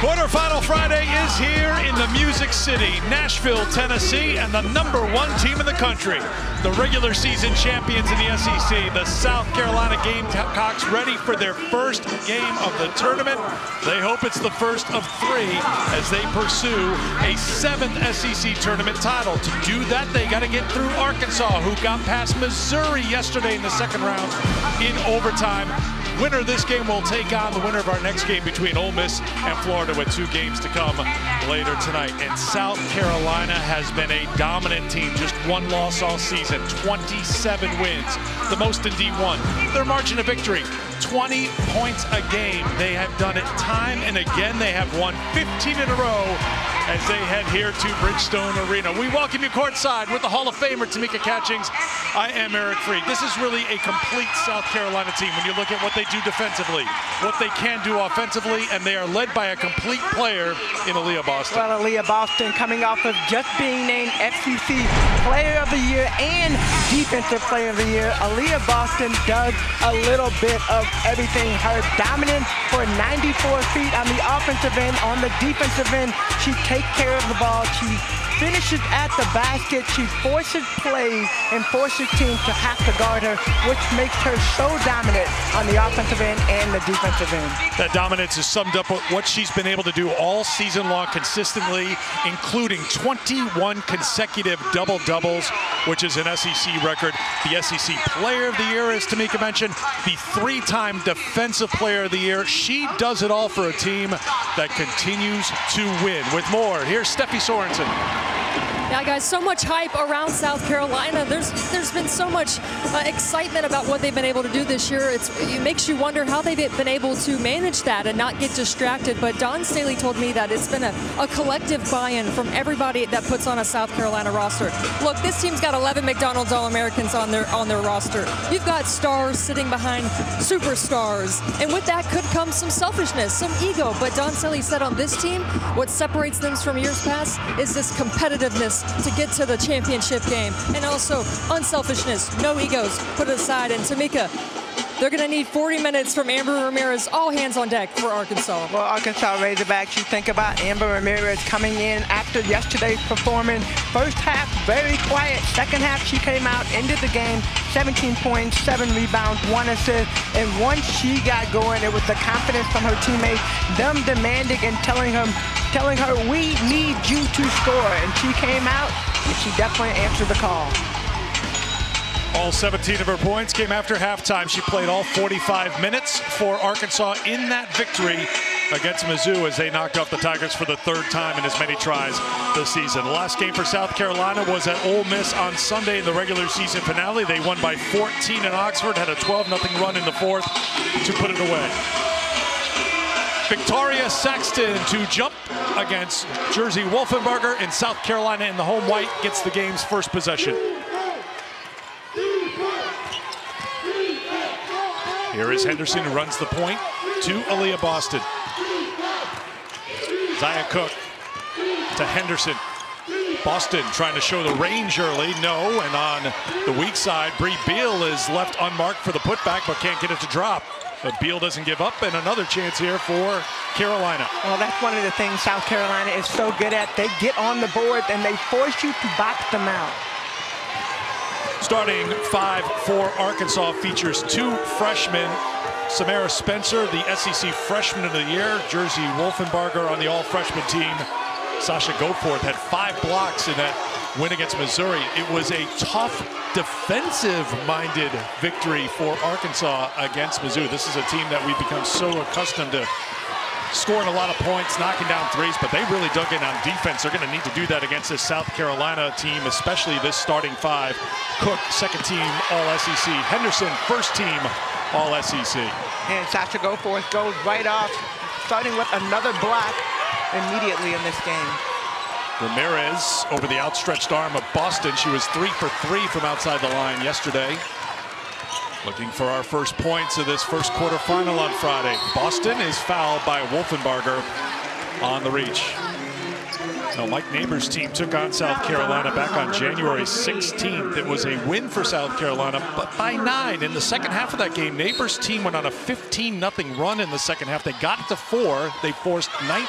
Quarterfinal Friday is here in the Music City, Nashville, Tennessee, and the #1 team in the country. The regular season champions in the SEC, the South Carolina Gamecocks, ready for their first game of the tournament. They hope it's the first of 3 as they pursue a 7th SEC tournament title. To do that, they got to get through Arkansas, who got past Missouri yesterday in the second round in overtime. Winner of this game will take on the winner of our next game between Ole Miss and Florida, with 2 games to come later tonight. And South Carolina has been a dominant team, just 1 loss all season, 27 wins, the most in D1. Their margin of victory, 20 points a game. They have done it time and again. They have won 15 in a row as they head here to Bridgestone Arena. We welcome you courtside with the Hall of Famer, Tamika Catchings. I am Eric Freed. This is really a complete South Carolina team when you look at what they do defensively, what they can do offensively, and they are led by a complete player in Aaliyah Boston. Well, Aaliyah Boston coming off of just being named FCC Player of the Year and Defensive Player of the Year. Aaliyah Boston does a little bit of everything. Her dominant for 94 feet on the offensive end. On the defensive end, she takes care of the ball. She finishes at the basket. She forces plays and forces teams to have to guard her, which makes her so dominant on the offensive end and the defensive end. That dominance is summed up with what she's been able to do all season long consistently, including 21 consecutive double-doubles, which is an SEC record. The SEC Player of the Year, as Tamika mentioned, the 3-time Defensive Player of the Year. She does it all for a team that continues to win. With more, here's Steffi Sorensen. Yeah, guys, so much hype around South Carolina. There's been so much excitement about what they've been able to do this year. It makes you wonder how they've been able to manage that and not get distracted. But Don Staley told me that it's been a collective buy-in from everybody that puts on a South Carolina roster. Look, this team's got 11 McDonald's All-Americans on their roster. You've got stars sitting behind superstars, and with that could come some selfishness, some ego. But Don Staley said on this team, what separates them from years past is this competitiveness to get to the championship game, and also unselfishness, no egos, put it aside. And Tamika, they're going to need 40 minutes from Amber Ramirez, all hands on deck for Arkansas. Well, Arkansas Razorbacks, you think about Amber Ramirez coming in after yesterday's performance. First half, very quiet. Second half, she came out, ended the game, 17 points, 7 rebounds, 1 assist. And once she got going, it was the confidence from her teammates, them demanding and telling her, we need you to score. And she came out, and she definitely answered the call. All 17 of her points came after halftime. She played all 45 minutes for Arkansas in that victory against Mizzou as they knocked off the Tigers for the 3rd time in as many tries this season. The last game for South Carolina was at Ole Miss on Sunday in the regular season finale. They won by 14 in Oxford, had a 12-0 run in the 4th to put it away. Victoria Saxton to jump against Jersey Wolfenbarger, and South Carolina in the home white gets the game's first possession. Here is Henderson, who runs the point to Aaliyah Boston. Zaya Cook to Henderson. Boston trying to show the range early, no, and on the weak side, Bree Beal is left unmarked for the putback, but can't get it to drop. But Beal doesn't give up, and another chance here for Carolina. Well, that's one of the things South Carolina is so good at. They get on the board, and they force you to box them out. Starting 5 for Arkansas features 2 freshmen. Samara Spencer, the SEC Freshman of the Year. Jersey Wolfenbarger on the all-freshman team. Sasha Goforth had 5 blocks in that win against Missouri. It was a tough, defensive-minded victory for Arkansas against Mizzou. This is a team that we've become so accustomed to scoring a lot of points, knocking down threes, but they really dug in on defense. They're going to need to do that against this South Carolina team, especially this starting 5. Cook, 2nd team All-SEC. Henderson, 1st team All-SEC. And Sasha Goforth goes right off, starting with another block immediately in this game. Ramirez over the outstretched arm of Boston. She was 3 for 3 from outside the line yesterday. Looking for our first points of this first quarterfinal on Friday. Boston is fouled by Wolfenbarger on the reach. Now, Mike Neighbors' team took on South Carolina back on January 16th. It was a win for South Carolina, but by 9 in the second half of that game. Neighbors' team went on a 15-0 run in the second half. They got it to 4. They forced 19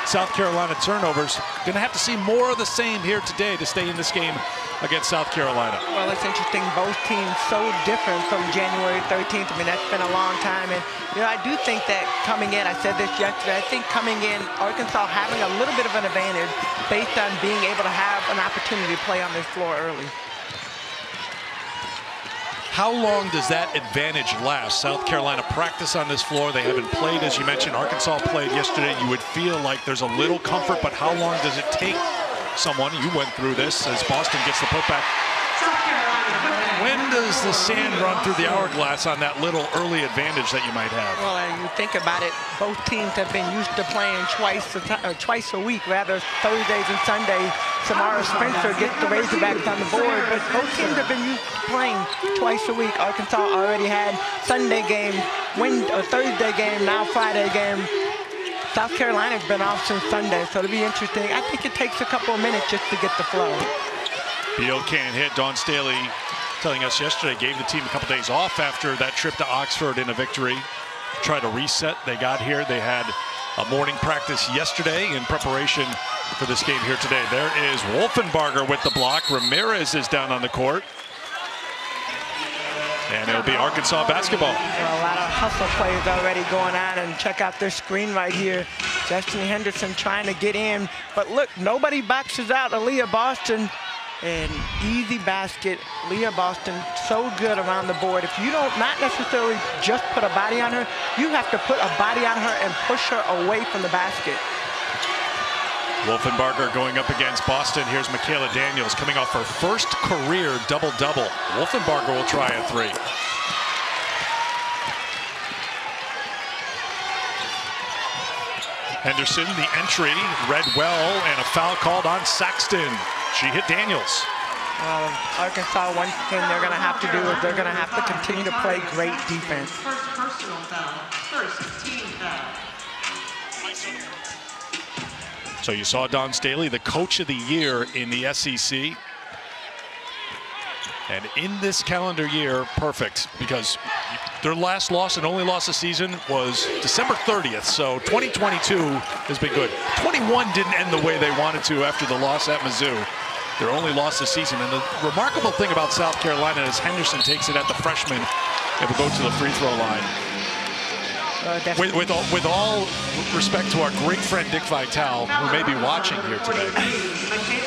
South Carolina turnovers. Going to have to see more of the same here today to stay in this game against South Carolina. Well, it's interesting. Both teams so different from January 13th. I mean, that's been a long time. And, you know, I do think that coming in, I said this yesterday, I think coming in, Arkansas having a little bit of an advantage based on being able to have an opportunity to play on this floor early. How long does that advantage last? South Carolina practice on this floor. They haven't played, as you mentioned. Arkansas played yesterday. You would feel like there's a little comfort, but how long does it take someone? You went through this as Boston gets the putback. When does the sand run through the hourglass on that little early advantage that you might have? Well, and you think about it, both teams have been used to playing twice a week, rather Thursdays and Sundays. Samara Spencer gets the Razorbacks on the board, but both teams have been used to playing twice a week. Arkansas already had Sunday game, Thursday game, now Friday game. South Carolina's been off since Sunday, so it'll be interesting. I think it takes a couple of minutes just to get the flow. Beal can't hit. Dawn Staley telling us yesterday gave the team a couple days off after that trip to Oxford in a victory. Try to reset. They got here. They had a morning practice yesterday in preparation for this game here today. There is Wolfenbarger with the block. Ramirez is down on the court. And it'll be Arkansas basketball. Well, a lot of hustle plays already going on, and check out their screen right here. Justin Henderson trying to get in, but look, nobody boxes out Aaliyah Boston. An easy basket. Leah Boston so good around the board. If you don't not necessarily just put a body on her, you have to put a body on her and push her away from the basket. Wolfenbarger going up against Boston. Here's Michaela Daniels coming off her first career double-double. Wolfenbarger will try a 3. Henderson, the entry, read well, and a foul called on Saxton. She hit Daniels. Arkansas, one thing they're going to have to do is they're going to have to continue to play great defense. First personal foul, first team foul. So you saw Dawn Staley, the coach of the year in the SEC. And in this calendar year, perfect, because their last loss and only loss of season was December 30th. So 2022 has been good. 21 didn't end the way they wanted to after the loss at Mizzou. Their only loss this season. And the remarkable thing about South Carolina is Henderson takes it at the freshman and will go to the free throw line. With all respect to our great friend Dick Vitale, who may be watching here today,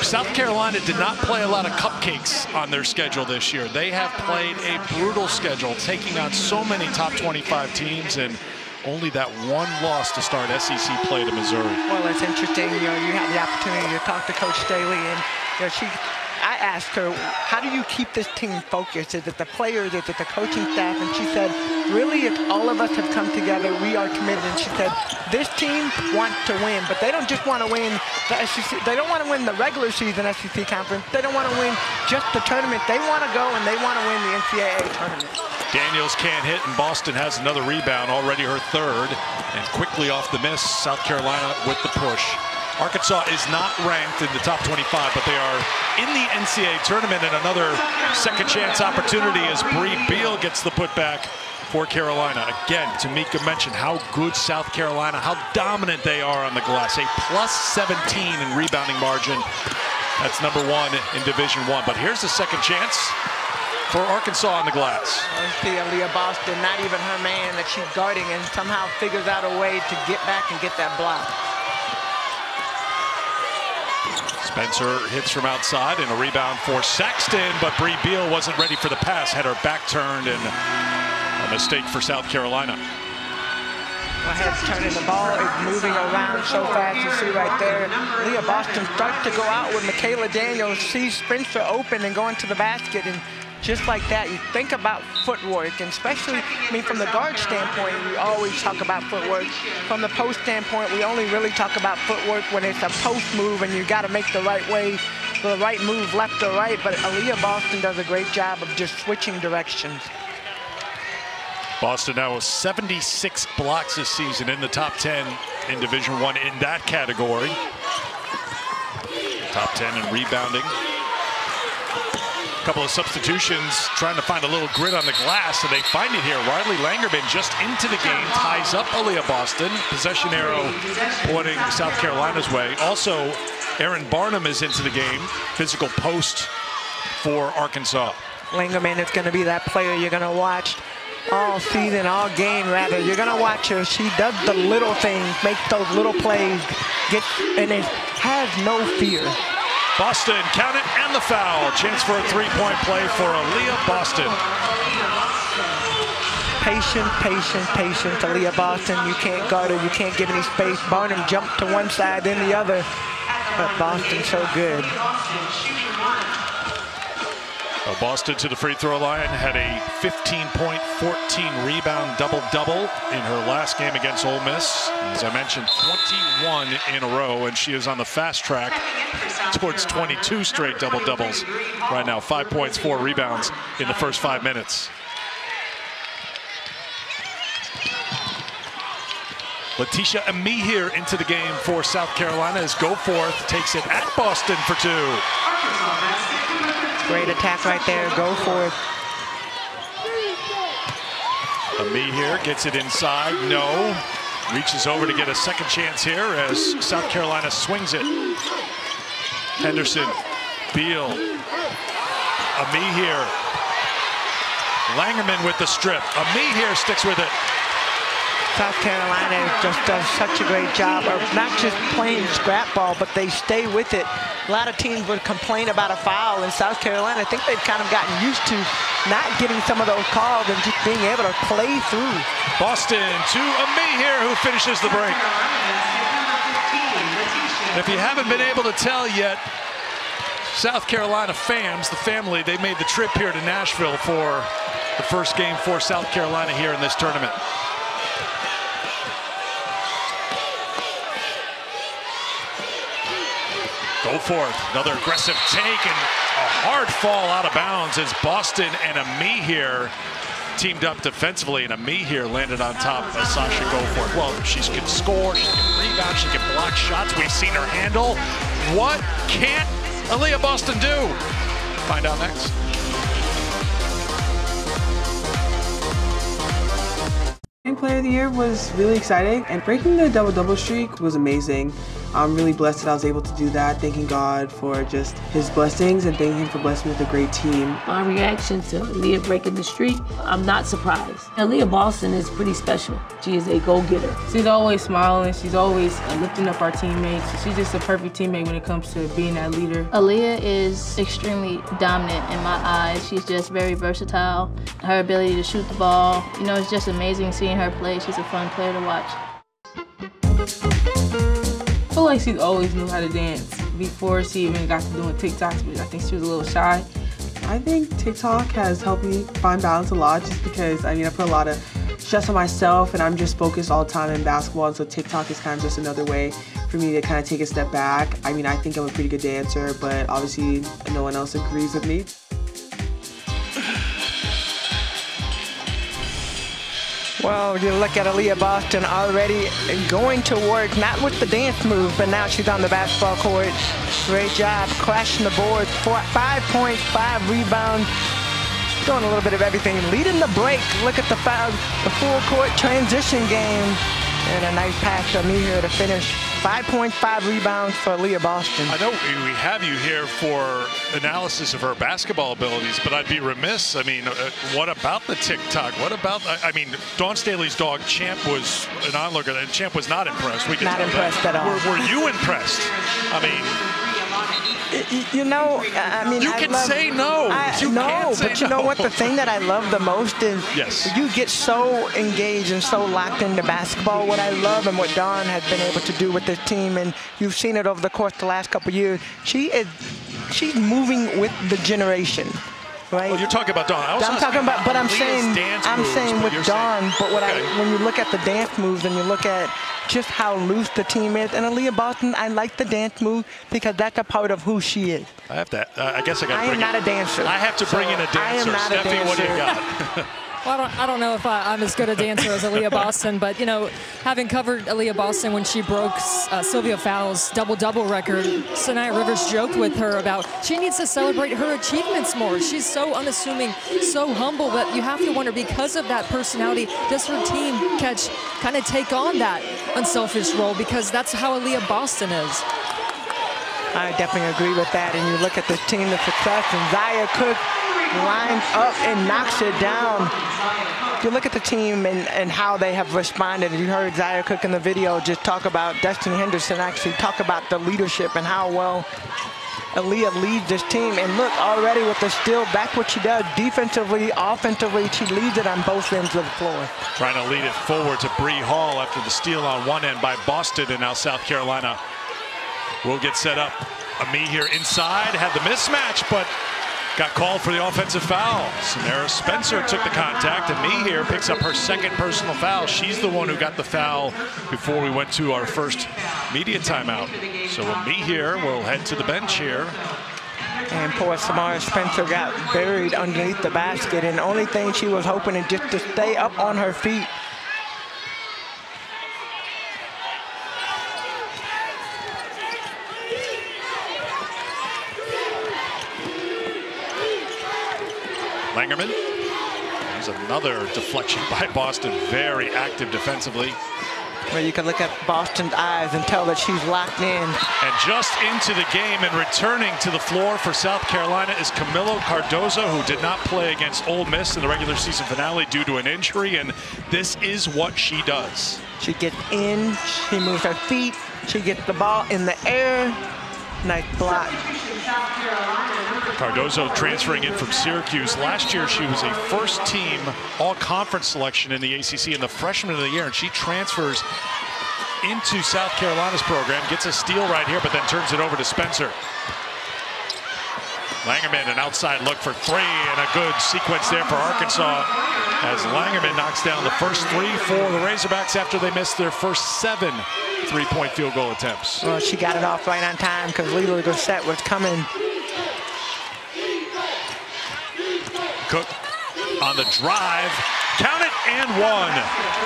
South Carolina did not play a lot of cupcakes on their schedule this year. They have played a brutal schedule, taking on so many top 25 teams, and only that one loss to start SEC play to Missouri. Well, it's interesting. You know, you had the opportunity to talk to Coach Staley, and you know, I asked her, how do you keep this team focused? Is it the players? Is it the coaching staff? And she said, really, if all of us have come together, we are committed. And she said, this team wants to win, but they don't just want to win the SEC. They don't want to win the regular season SEC conference. They don't want to win just the tournament. They want to go and they want to win the NCAA tournament. Daniels can't hit, and Boston has another rebound, already her 3rd. And quickly off the miss, South Carolina with the push. Arkansas is not ranked in the top 25, but they are in the NCAA tournament, and another second chance opportunity as Bree Beal gets the putback for Carolina. Again, Tamika mentioned how good South Carolina, how dominant they are on the glass. A plus 17 in rebounding margin. That's #1 in Division I. But here's the second chance for Arkansas on the glass. You see Aaliyah Boston, not even her man that she's guarding, and somehow figures out a way to get back and get that block. Spencer hits from outside and a rebound for Saxton, but Bree Beal wasn't ready for the pass, had her back turned, and a mistake for South Carolina. Head's turning, the ball is moving around so fast. You see right there, Leah Boston starts to go out with Michaela Daniels, sees Spencer open and go into the basket, and just like that, you think about footwork, and especially, I mean, from the guard standpoint, we always talk about footwork. From the post standpoint, we only really talk about footwork when it's a post move and you got to make the right way, the right move left or right, but Aaliyah Boston does a great job of just switching directions. Boston now with 76 blocks this season, in the top 10 in Division I in that category. Top 10 in rebounding. A couple of substitutions, trying to find a little grit on the glass, and they find it here. Riley Langerman just into the game, ties up Aaliyah Boston. Possession arrow pointing South Carolina's way. Also, Aaron Barnum is into the game. Physical post for Arkansas. Langerman is going to be that player you're going to watch all season, all game rather. You're going to watch her. She does the little things, makes those little plays, and it has no fear. Boston, count it, and the foul. Chance for a three-point play for Aaliyah Boston. Patience, patience, patience. Aaliyah Boston, you can't guard her. You can't give any space. Barnum jumped to one side, then the other. But Boston so good. Boston to the free throw line, had a 15-point, 14-rebound double-double in her last game against Ole Miss. As I mentioned, 21 in a row, and she is on the fast track towards 22 straight double-doubles right now. 5 points, 4 rebounds in the first 5 minutes. Letitia Amihir into the game for South Carolina as Goforth takes it at Boston for 2. Great attack right there. Go for it. Amihir gets it inside. No. Reaches over to get a second chance here as South Carolina swings it. Henderson. Beal. Amihir. Langerman with the strip. Amihir sticks with it. South Carolina just does such a great job of not just playing scrap ball, but they stay with it. A lot of teams would complain about a foul in South Carolina. I think they've kind of gotten used to not getting some of those calls and just being able to play through. Boston to Amihir, who finishes the break. If you haven't been able to tell yet, South Carolina fans, the family, they made the trip here to Nashville for the first game for South Carolina here in this tournament. Goforth, another aggressive take and a hard fall out of bounds as Boston and Amihir teamed up defensively, and Amihir landed on top of Sasha Goforth. Well, she can score, she can rebound, she can block shots. We've seen her handle. What can't Aaliyah Boston do? Find out next. Player of the year was really exciting, and breaking the double-double streak was amazing. I'm really blessed that I was able to do that, thanking God for just his blessings and thanking him for blessing me with a great team. My reaction to Aaliyah breaking the streak, I'm not surprised. Aaliyah Boston is pretty special. She is a go-getter. She's always smiling, she's always lifting up our teammates. She's just a perfect teammate when it comes to being that leader. Aaliyah is extremely dominant in my eyes. She's just very versatile. Her ability to shoot the ball, you know, it's just amazing seeing her play. She's a fun player to watch. I feel like she's always knew how to dance before she even got to doing TikToks, but I think she was a little shy. I think TikTok has helped me find balance a lot just because, I put a lot of stress on myself and I'm just focused all the time in basketball, and so TikTok is kind of just another way for me to kind of take a step back. I think I'm a pretty good dancer, but obviously no one else agrees with me. Well, you look at Aaliyah Boston already going to work, not with the dance move, but now she's on the basketball court. Great job, crashing the board, 5 points, 5 rebounds, doing a little bit of everything. Leading the break, look at the full court transition game. And a nice pass to Amihir to finish. 5 points, 5 rebounds for Aaliyah Boston. I know we have you here for analysis of her basketball abilities, but I'd be remiss. What about the TikTok? What about, Dawn Staley's dog, Champ, was an onlooker, and Champ was not impressed. We not impressed at all. Were you impressed? You can say no. But you know what? The thing that I love the most is you get so engaged and so locked into basketball. What I love and what Dawn has been able to do with this team, and you've seen it over the course of the last couple of years, she's moving with the generation. Right. Well, you're talking about Dawn. I'm saying with Dawn. But when you look at the dance moves and you look at just how loose the team is, and Aaliyah Boston, I like the dance move because that's a part of who she is. I guess I got to bring I am not a dancer. I have to bring in a dancer. I am not Steffi, a dancer. what do you got? Well, I don't know if I'm as good a dancer as Aaliyah Boston, but, you know, having covered Aaliyah Boston when she broke Sylvia Fowles' double-double record, Sanaya Rivers joked with her about she needs to celebrate her achievements more. She's so unassuming, so humble, but you have to wonder, because of that personality, does her team kind of take on that unselfish role? Because that's how Aaliyah Boston is. I definitely agree with that. And you look at this team of success, and Zia Cook lines up and knocks it down. You look at the team and how they have responded. You heard Zia Cook in the video just talk about Destiny Henderson, actually talk about the leadership and how well Aaliyah leads this team. And look, already with the steal, back what she does defensively, offensively, she leads it on both ends of the floor. Trying to lead it forward to Bree Hall after the steal on one end by Boston, and now South Carolina will get set up. Ami here inside, had the mismatch, but got called for the offensive foul. Samara Spencer took the contact. Ami here picks up her second personal foul. She's the one who got the foul before we went to our first media timeout. So Ami here will head to the bench here. And poor Samara Spencer got buried underneath the basket, and the only thing she was hoping is just to stay up on her feet. Langerman. There's another deflection by Boston. Very active defensively. Well, you can look at Boston's eyes and tell that she's locked in. And just into the game and returning to the floor for South Carolina is Camilo Cardozo, who did not play against Ole Miss in the regular season finale due to an injury, and this is what she does. She gets in, she moves her feet, she gets the ball in the air. Nice block. Cardozo transferring in from Syracuse. Last year, she was a first-team all-conference selection in the ACC in the freshman of the year, and she transfers into South Carolina's program, gets a steal right here, but then turns it over to Spencer. Langerman, an outside look for three, and a good sequence there for Arkansas as Langerman knocks down the first three for the Razorbacks after they missed their first 7 three-point field goal attempts. Well, she got it off right on time because Lila Grissett was coming. Cook on the drive, count it, and one.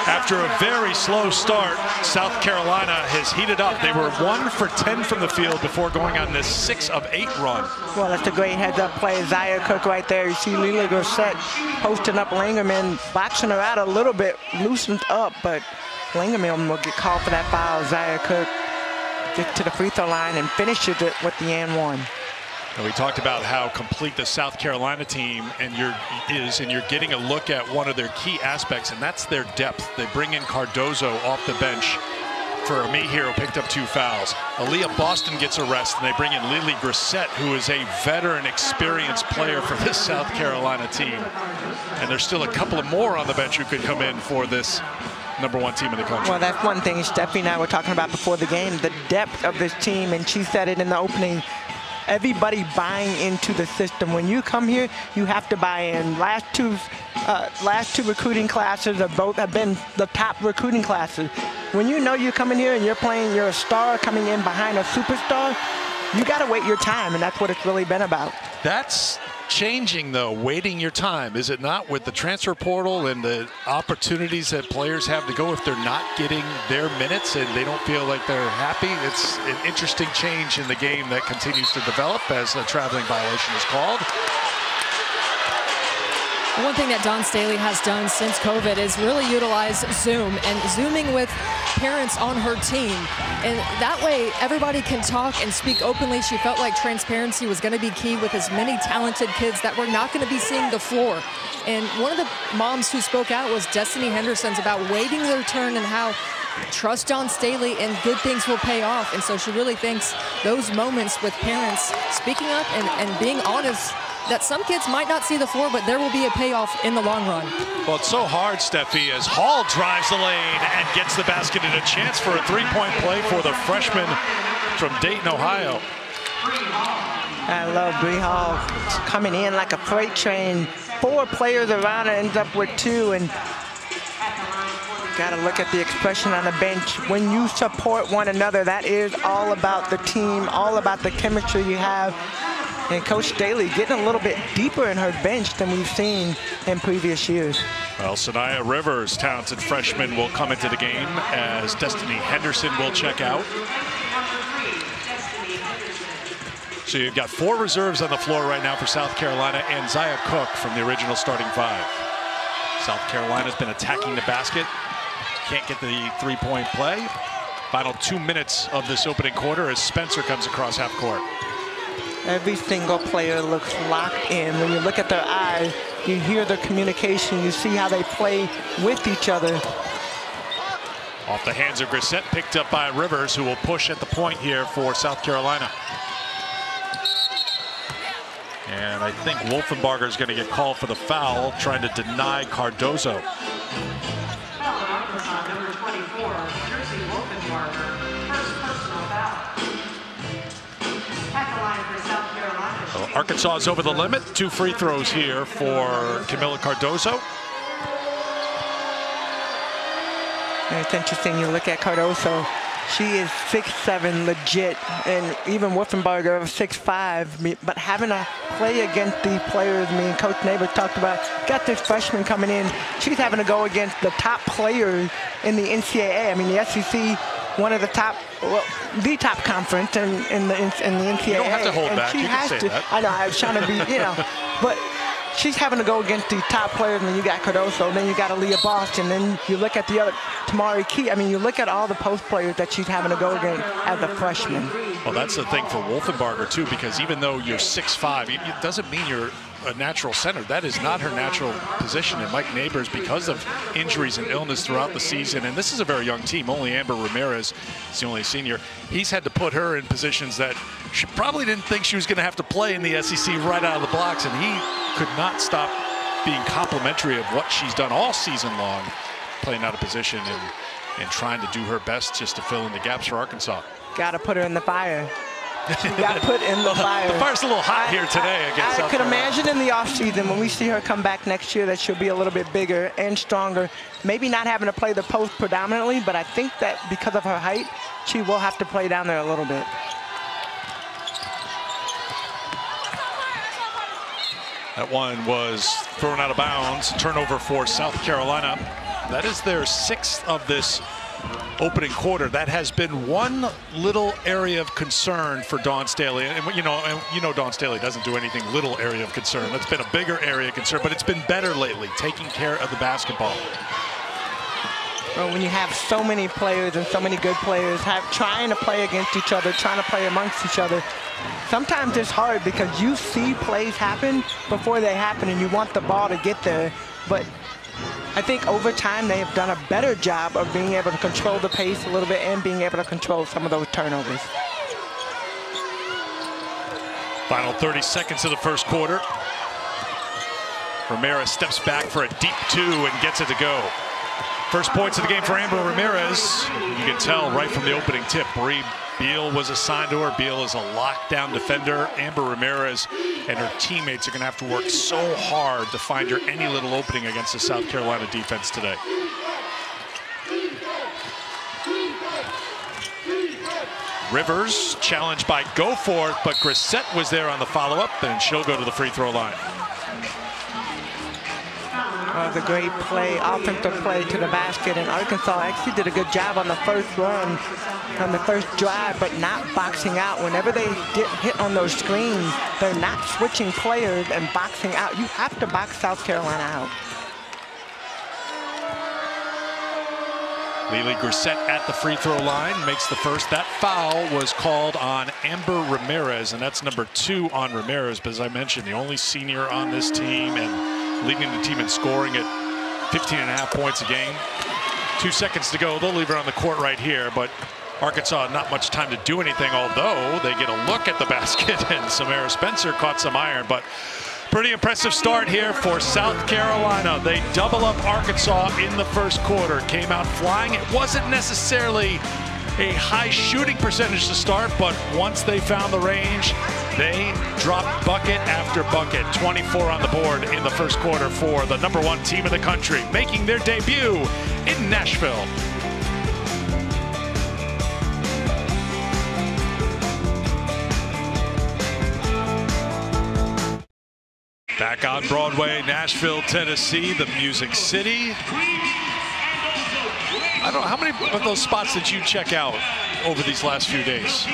After a very slow start, South Carolina has heated up. They were 1 for 10 from the field before going on this 6 of 8 run. Well, that's a great heads-up play. Zia Cook right there. You see Lila Grissett posting up Langerman, boxing her out a little bit, loosened up, but Langerman will get called for that foul. Zia Cook gets to the free throw line and finishes it with the and one. And we talked about how complete the South Carolina team and you're getting a look at one of their key aspects, and that's their depth. They bring in Cardozo off the bench for Ami here, who picked up 2 fouls. Aaliyah Boston gets a rest, and they bring in Lily Grissett, who is a veteran, experienced player for this South Carolina team. And there's still a couple of more on the bench who could come in for this #1 team in the country. Well, that's one thing Steffi and I were talking about before the game, the depth of this team, and she said it in the opening. Everybody buying into the system. When you come here, you have to buy in. Last two recruiting classes have been the top recruiting classes. When you know you're coming here and you're a star coming in behind a superstar, you got to wait your time, and that's what it's really been about. That's changing, though, waiting your time, is it not, with the transfer portal and the opportunities that players have to go if they're not getting their minutes and they don't feel like they're happy? It's an interesting change in the game that continues to develop, as a traveling violation is called. One thing that Dawn Staley has done since COVID is really utilize Zoom and Zooming with parents on her team. And that way, everybody can talk and speak openly. She felt like transparency was going to be key with as many talented kids that were not going to be seeing the floor. And one of the moms who spoke out was Destiny Henderson's about waiting their turn and how trust Dawn Staley and good things will pay off. And so she really thinks those moments with parents speaking up and being honest, that some kids might not see the floor, but there will be a payoff in the long run. Well, it's so hard, Steffi, as Hall drives the lane and gets the basket, and a chance for a 3-point play for the freshman from Dayton, Ohio. I love Bree Hall coming in like a freight train. 4 players around her, ends up with 2, and got to look at the expression on the bench. When you support one another, that is all about the team, all about the chemistry you have. And Coach Daly getting a little bit deeper in her bench than we've seen in previous years. Well, Sanaya Rivers, talented freshman, will come into the game as Destiny Henderson will check out. So you've got 4 reserves on the floor right now for South Carolina and Zaya Cook from the original starting 5. South Carolina's been attacking the basket. Can't get the three-point play. Final 2 minutes of this opening quarter as Spencer comes across half court. Every single player looks locked in. When you look at their eyes, you hear their communication, you see how they play with each other. Off the hands of Grissett, picked up by Rivers, who will push at the point here for South Carolina. And I think Wolfenbarger is going to get called for the foul, trying to deny Cardozo. Number 24, Jersey Wolfenbarger, first personal foul. At the line for South Carolina. So Arkansas is over the limit. 2 free throws here for Camila Cardozo. And it's interesting, you look at Cardozo, she is 6'7", legit, and even Wolfenbarger 6'5", but having to play against these players, I mean, Coach Neighbors talked about, got this freshman coming in, she's having to go against the top players in the NCAA. I mean, the SEC, one of the top, well, the top conference in the NCAA. You don't have to hold and back, you can say that. I know, I was trying to be, you know, but she's having to go against the top players, and then you got Cardozo, then you got Aaliyah Boston, then you look at the other, Tamari Key. I mean, you look at all the post players that she's having to go against as a freshman. Well, that's the thing for Wolfenbarger, too, because even though you're 6'5", it doesn't mean you're a natural center. That is not her natural position. And Mike Neighbors, because of injuries and illness throughout the season, and this is a very young team, only Amber Ramirez is the only senior, he's had to put her in positions that she probably didn't think she was going to have to play in the SEC right out of the blocks, and he could not stop being complimentary of what she's done all season long, playing out of position and trying to do her best just to fill in the gaps for Arkansas. Got to put her in the fire. She got put in the fire. The fire's a little hot here today against South I could Carolina. imagine in the offseason when we see her come back next year that she'll be a little bit bigger and stronger. Maybe not having to play the post predominantly, but I think that because of her height, she will have to play down there a little bit. That one was thrown out of bounds. Turnover for South Carolina. That is their 6th of this opening quarter. That has been one little area of concern for Dawn Staley. And you know Dawn Staley doesn't do anything little area of concern. That's been a bigger area of concern, but it's been better lately, taking care of the basketball. Well, when you have so many players and so many good players trying to play against each other, trying to play amongst each other, sometimes it's hard because you see plays happen before they happen and you want the ball to get there. But I think over time they have done a better job of being able to control the pace a little bit and being able to control some of those turnovers. Final 30 seconds of the first quarter. Ramirez steps back for a deep 2 and gets it to go. First points of the game for Amber Ramirez. You can tell right from the opening tip, Bree Beal was assigned to her. Beal is a lockdown defender. Amber Ramirez and her teammates are going to have to work so hard to find her any little opening against the South Carolina defense today. Rivers challenged by Goforth, but Grissett was there on the follow-up, and she'll go to the free throw line. The great play, offensive play to the basket, and Arkansas actually did a good job on the first run, on the first drive, but not boxing out. Whenever they get hit on those screens, they're not switching players and boxing out. You have to box South Carolina out. Lily Grissett at the free throw line makes the first. That foul was called on Amber Ramirez, and that's number 2 on Ramirez. But as I mentioned, the only senior on this team and leading the team in scoring at 15.5 points a game. 2 seconds to go. They'll leave her on the court right here, but Arkansas not much time to do anything, although they get a look at the basket, and Samara Spencer caught some iron. But pretty impressive start here for South Carolina. They double up Arkansas in the first quarter. Came out flying. It wasn't necessarily a high shooting percentage to start, but once they found the range, they dropped bucket after bucket. 24 on the board in the first quarter for the #1 team in the country, making their debut in Nashville. Back on Broadway, Nashville, Tennessee, the Music City. I don't know, how many of those spots did you check out over these last few days?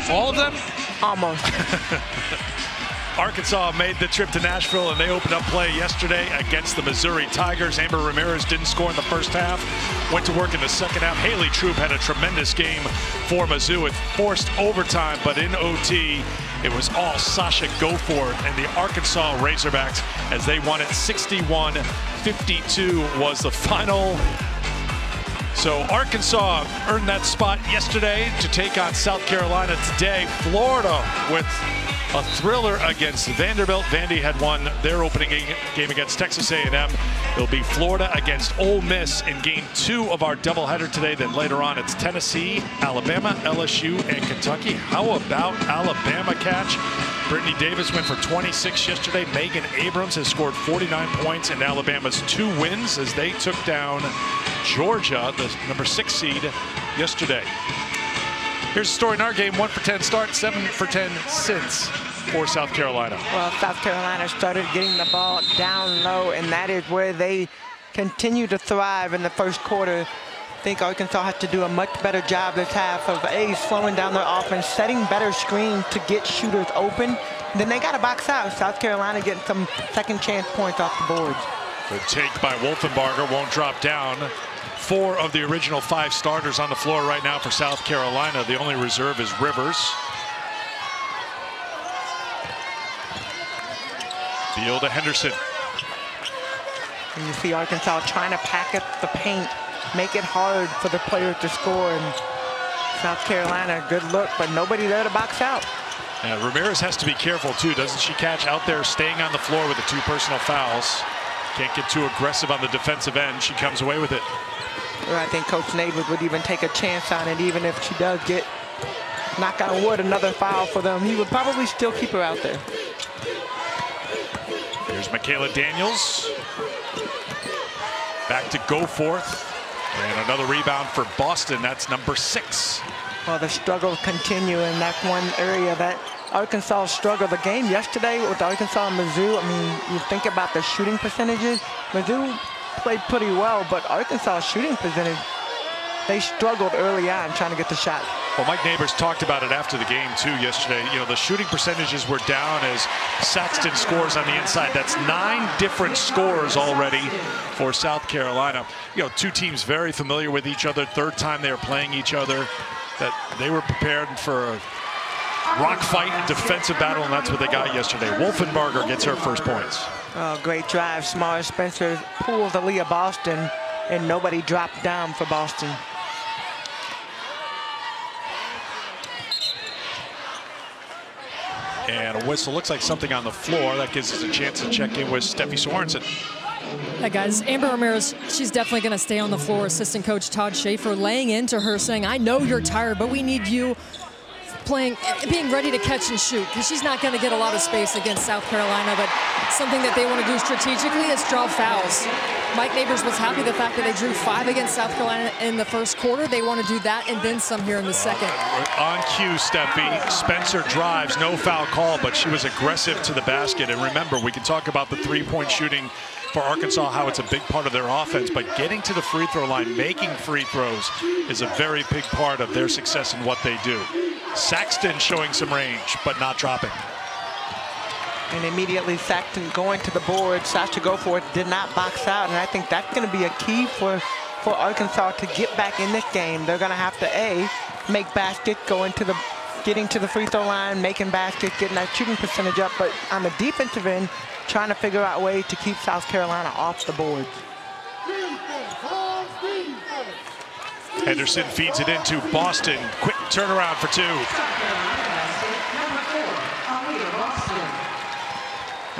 All of them? Almost. Arkansas made the trip to Nashville, and they opened up play yesterday against the Missouri Tigers. Amber Ramirez didn't score in the first half, went to work in the second half. Haley Troop had a tremendous game for Mizzou. It forced overtime, but in OT, it was all Sasha Goforth and the Arkansas Razorbacks as they won it 61-52 was the final. So Arkansas earned that spot yesterday to take on South Carolina today. Florida with a thriller against Vanderbilt. Vandy had won their opening game against Texas A&M. It'll be Florida against Ole Miss in game 2 of our doubleheader today. Then later on, it's Tennessee, Alabama, LSU, and Kentucky. How about Alabama catch? Brittany Davis went for 26 yesterday. Megan Abrams has scored 49 points in Alabama's 2 wins as they took down Georgia, the number 6 seed, yesterday. Here's the story in our game. 1 for 10 start, 7 for 10 since for South Carolina. Well, South Carolina started getting the ball down low, and that is where they continue to thrive in the first quarter. I think Arkansas has to do a much better job this half of slowing down their offense, setting better screens to get shooters open. Then they got to box out. South Carolina getting some second chance points off the boards. Good take by Wolfenbarger, won't drop down. 4 of the original 5 starters on the floor right now for South Carolina. The only reserve is Rivers. Field to Henderson. And you see Arkansas trying to pack up the paint, make it hard for the players to score. And South Carolina, good look, but nobody there to box out. Yeah, Ramirez has to be careful too. Doesn't she catch out there, staying on the floor with the 2 personal fouls? Can't get too aggressive on the defensive end. She comes away with it. I think Coach Neighbors would even take a chance on it, even if she does get, knock on wood, another foul for them. He would probably still keep her out there. Here's Michaela Daniels. Back to Goforth. And another rebound for Boston. That's number 6. Well, the struggles continue, and that's one area that Arkansas struggled. The game yesterday with Arkansas and Mizzou, I mean, you think about the shooting percentages. Mizzou played pretty well, but Arkansas shooting percentage, they struggled early on trying to get the shot. Well, Mike Neighbors talked about it after the game too yesterday. You know, the shooting percentages were down as Saxton scores on the inside. That's 9 different scores already for South Carolina. You know, 2 teams very familiar with each other. 3rd time they are playing each other. That they were prepared for a rock fight, defensive battle, and that's what they got yesterday. Wolfenbarger gets her first points. Oh, great drive. Smart Spencer pulls Aaliyah Boston, and nobody dropped down for Boston. And a whistle. Looks like something on the floor. That gives us a chance to check in with Steffi Sorensen. Yeah, guys, Amber Ramirez, she's definitely going to stay on the floor. Assistant coach Todd Schaefer laying into her, saying, I know you're tired, but we need you being ready to catch and shoot, because she's not going to get a lot of space against South Carolina, but something that they want to do strategically is draw fouls. Mike Neighbors was happy the fact that they drew 5 against South Carolina in the first quarter. They want to do that and then some here in the second. On cue, Steffi. Spencer drives, no foul call, but she was aggressive to the basket. And remember, we can talk about the 3-point shooting for Arkansas, how it's a big part of their offense, but getting to the free throw line, making free throws is a very big part of their success in what they do. Saxton showing some range, but not dropping. And immediately Saxton going to the board. Sasha Goforth did not box out, and I think that's going to be a key for Arkansas to get back in this game. They're going to have to, make baskets, getting to the free throw line, making baskets, getting that shooting percentage up, but on the defensive end, trying to figure out ways to keep South Carolina off the boards. Henderson feeds it into Boston. Quick turnaround for 2.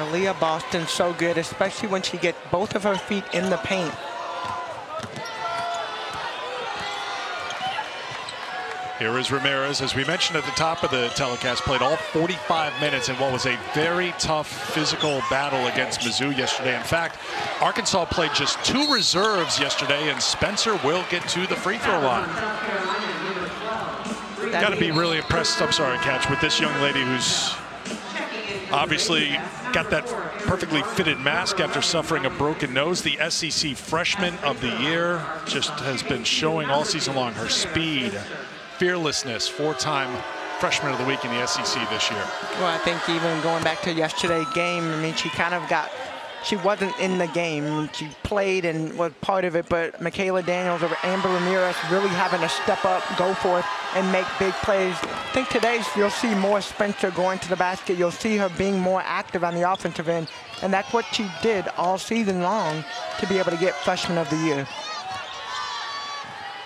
Aaliyah Boston so good, especially when she gets both of her feet in the paint. Here is Ramirez, as we mentioned at the top of the telecast, played all 45 minutes in what was a very tough physical battle against Mizzou yesterday. In fact, Arkansas played just 2 reserves yesterday, and Spencer will get to the free throw line. Got to be really impressed, I'm sorry, Catch, with this young lady who's Obviously got that perfectly fitted mask after suffering a broken nose. The SEC Freshman of the Year just has been showing all season long her speed, fearlessness, 4-time Freshman of the Week in the SEC this year. Well, I think even going back to yesterday's game, I mean, she wasn't in the game. She played and was part of it, but Michaela Daniels or Amber Ramirez really having to step up, go for it, and make big plays. I think today you'll see more Spencer going to the basket. You'll see her being more active on the offensive end, and that's what she did all season long to be able to get Freshman of the Year.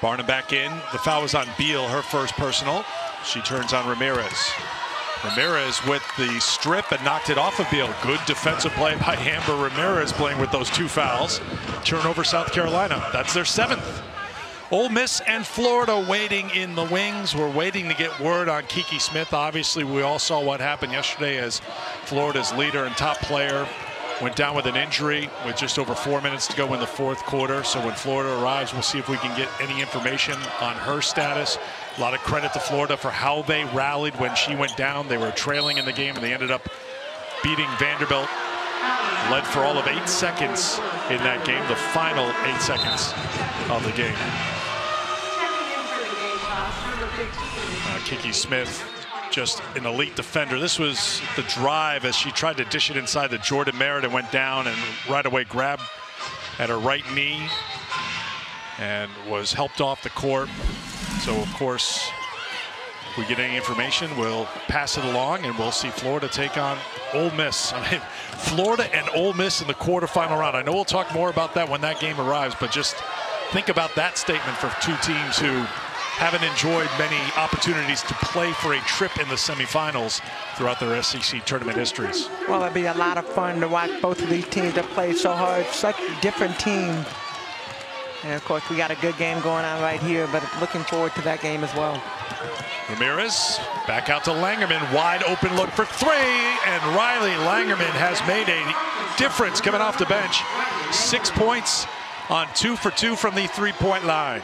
Barnum back in. The foul was on Beal, her first personal. She turns on Ramirez. Ramirez with the strip and knocked it off of Beal. Good defensive play by Amber Ramirez, playing with those 2 fouls. Turnover South Carolina. That's their 7th. Ole Miss and Florida waiting in the wings. We're waiting to get word on Kiki Smith. Obviously, we all saw what happened yesterday as Florida's leader and top player went down with an injury with just over 4 minutes to go in the 4th quarter. So when Florida arrives, we'll see if we can get any information on her status. A lot of credit to Florida for how they rallied when she went down. They were trailing in the game, and they ended up beating Vanderbilt. Led for all of 8 seconds in that game, the final 8 seconds of the game. Kiki Smith, just an elite defender. This was the drive as she tried to dish it inside to Jordan Merritt and went down and right away grabbed at her right knee and was helped off the court. So, of course, if we get any information, we'll pass it along, and we'll see Florida take on Ole Miss. I mean, Florida and Ole Miss in the quarterfinal round. I know we'll talk more about that when that game arrives, but just think about that statement for 2 teams who haven't enjoyed many opportunities to play for a trip in the semifinals throughout their SEC tournament histories. Well, it'd be a lot of fun to watch both of these teams that played so hard, such different teams. And of course, we got a good game going on right here, but looking forward to that game as well. Ramirez back out to Langerman, wide open look for 3, and Riley Langerman has made a difference coming off the bench. 6 points on 2 for 2 from the 3-point line.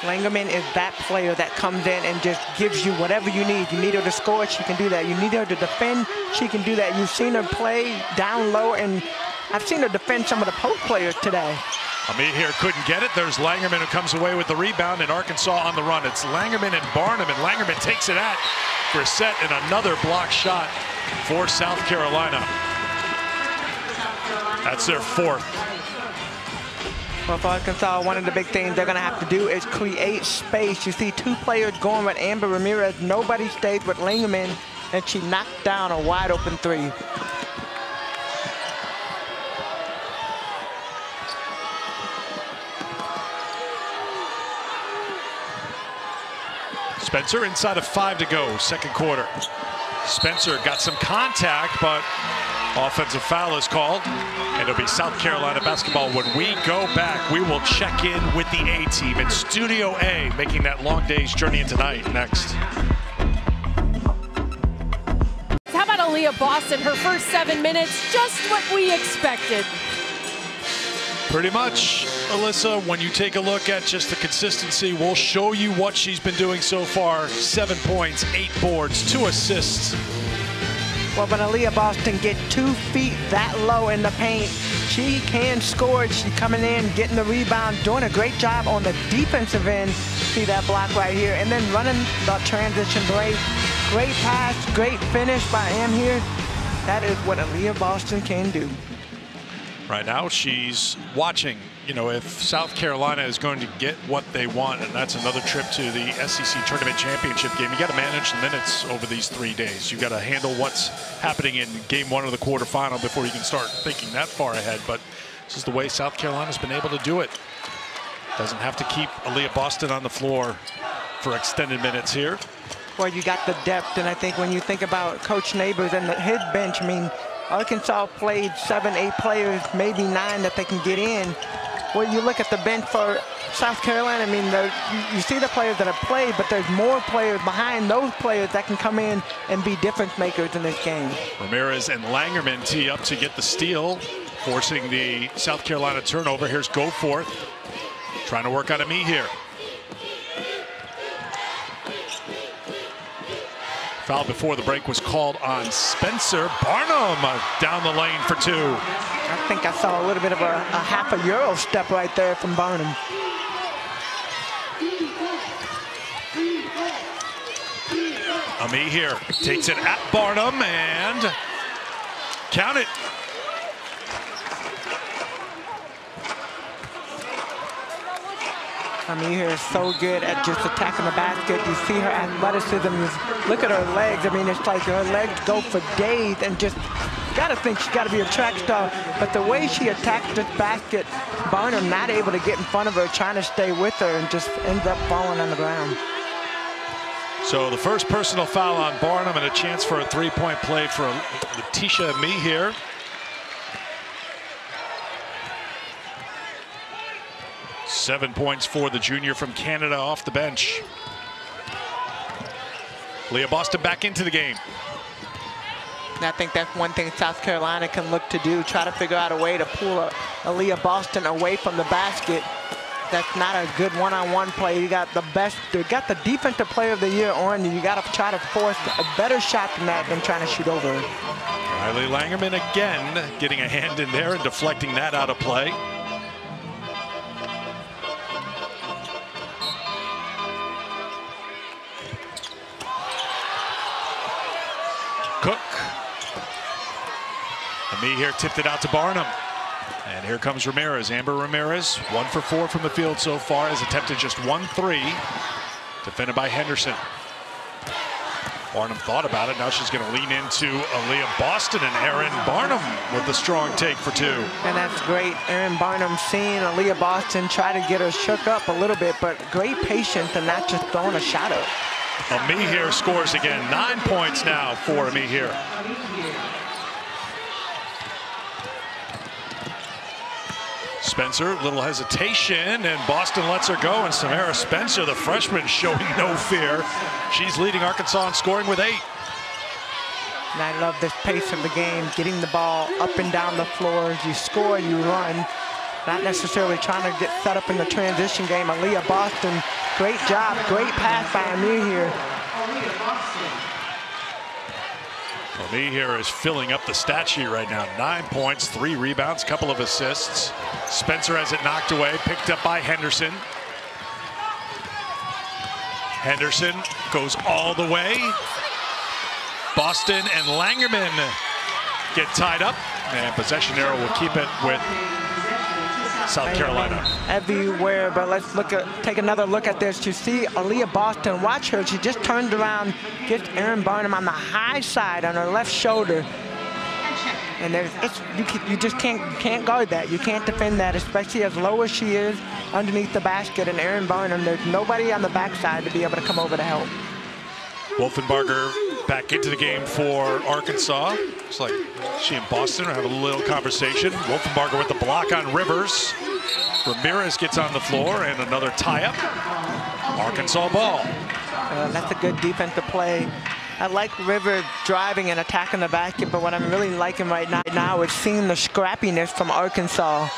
Langerman is that player that comes in and just gives you whatever you need. You need her to score, she can do that. You need her to defend, she can do that. You've seen her play down low, and I've seen her defend some of the post players today. Amit here couldn't get it. There's Langerman who comes away with the rebound, and Arkansas on the run. It's Langerman and Barnum, and Langerman takes it at for a set and another block shot for South Carolina. That's their 4th. Well, for Arkansas, one of the big things they're going to have to do is create space. You see 2 players going with Amber Ramirez. Nobody stayed with Langerman, and she knocked down a wide open 3. Spencer inside of 5 to go, 2nd quarter. Spencer got some contact, but offensive foul is called. And it'll be South Carolina basketball. When we go back, we will check in with the A team in Studio A, making that long day's journey into night next. How about Aaliyah Boston? Her first 7 minutes, just what we expected. Pretty much, Alyssa, when you take a look at just the consistency, we'll show you what she's been doing so far. 7 points, 8 boards, 2 assists. Well, when Aaliyah Boston get 2 feet that low in the paint, she can score. She's coming in, getting the rebound, doing a great job on the defensive end. See that block right here, and then running the transition break. Great pass, great finish by Am here. That is what Aaliyah Boston can do. Right now, she's watching, you know, if South Carolina is going to get what they want, and that's another trip to the SEC Tournament Championship game. You got to manage the minutes over these 3 days. You got to handle what's happening in game 1 of the quarterfinal before you can start thinking that far ahead. But this is the way South Carolina's been able to do it. Doesn't have to keep Aaliyah Boston on the floor for extended minutes here. Well, you got the depth, and I think when you think about Coach Neighbors and his bench, I mean, Arkansas played 7, 8 players, maybe 9 that they can get in. Well, you look at the bench for South Carolina, I mean, you see the players that have played, but there's more players behind those players that can come in and be difference makers in this game. Ramirez and Langerman tee up to get the steal, forcing the South Carolina turnover. Here's Goforth, trying to work on Ami here. Foul before the break was called on Spencer Barnum down the lane for 2. I think I saw a little bit of a half a Euro step right there from Barnum. Ami here takes it at Barnum and count it. Ami here is so good at just attacking the basket. You see her athleticism. Look at her legs. I mean, it's like her legs go for days, and just gotta think she's gotta be a track star. But the way she attacked this basket, Barnum not able to get in front of her, trying to stay with her, and just ends up falling on the ground. So the first personal foul on Barnum and a chance for a 3-point play for Letitia Ami here. Seven points for the junior from Canada off the bench. Leah Boston back into the game. And I think that's one thing South Carolina can look to do, try to figure out a way to pull a Leah Boston away from the basket. That's not a good one-on-one play. You got the best, you got the defensive player of the year on you. You got to try to force a better shot than that than trying to shoot over her. Riley Langerman again getting a hand in there and deflecting that out of play. Cook. Ami here tipped it out to Barnum. And here comes Ramirez. Amber Ramirez, 1 for 4 from the field so far, has attempted just 1 3. Defended by Henderson. Barnum thought about it. Now she's going to lean into Aaliyah Boston, and Erin Barnum with the strong take for 2. And that's great. Erin Barnum seeing Aaliyah Boston try to get her shook up a little bit, but great patience and not just throwing a shot up. Ami here scores again. 9 points now for Ami here. Spencer, little hesitation, and Boston lets her go. And Samara Spencer, the freshman, showing no fear. She's leading Arkansas in scoring with 8. And I love this pace of the game, getting the ball up and down the floor. You score, you run. Not necessarily trying to get set up in the transition game. Aaliyah Boston, great job, great pass by Ami here. Ami here is filling up the stat sheet right now. 9 points, 3 rebounds, couple of assists. Spencer has it knocked away, picked up by Henderson. Henderson goes all the way. Boston and Langerman get tied up, and possession arrow will keep it with South Carolina. Everywhere, but let's take another look at this. You see Aaliyah Boston, watch her. She just turned around, gets Erin Barnum on the high side on her left shoulder. And you just can't guard that. You can't defend that, especially as low as she is underneath the basket. And Erin Barnum, there's nobody on the backside to be able to come over to help. Wolfenbarger back into the game for Arkansas. It's like she and Boston are having a little conversation. Wolfenbarger with the block on Rivers. Ramirez gets on the floor, and another tie-up. Arkansas ball. That's a good defensive play. I like River driving and attacking the basket, but what I'm really liking right now is seeing the scrappiness from Arkansas.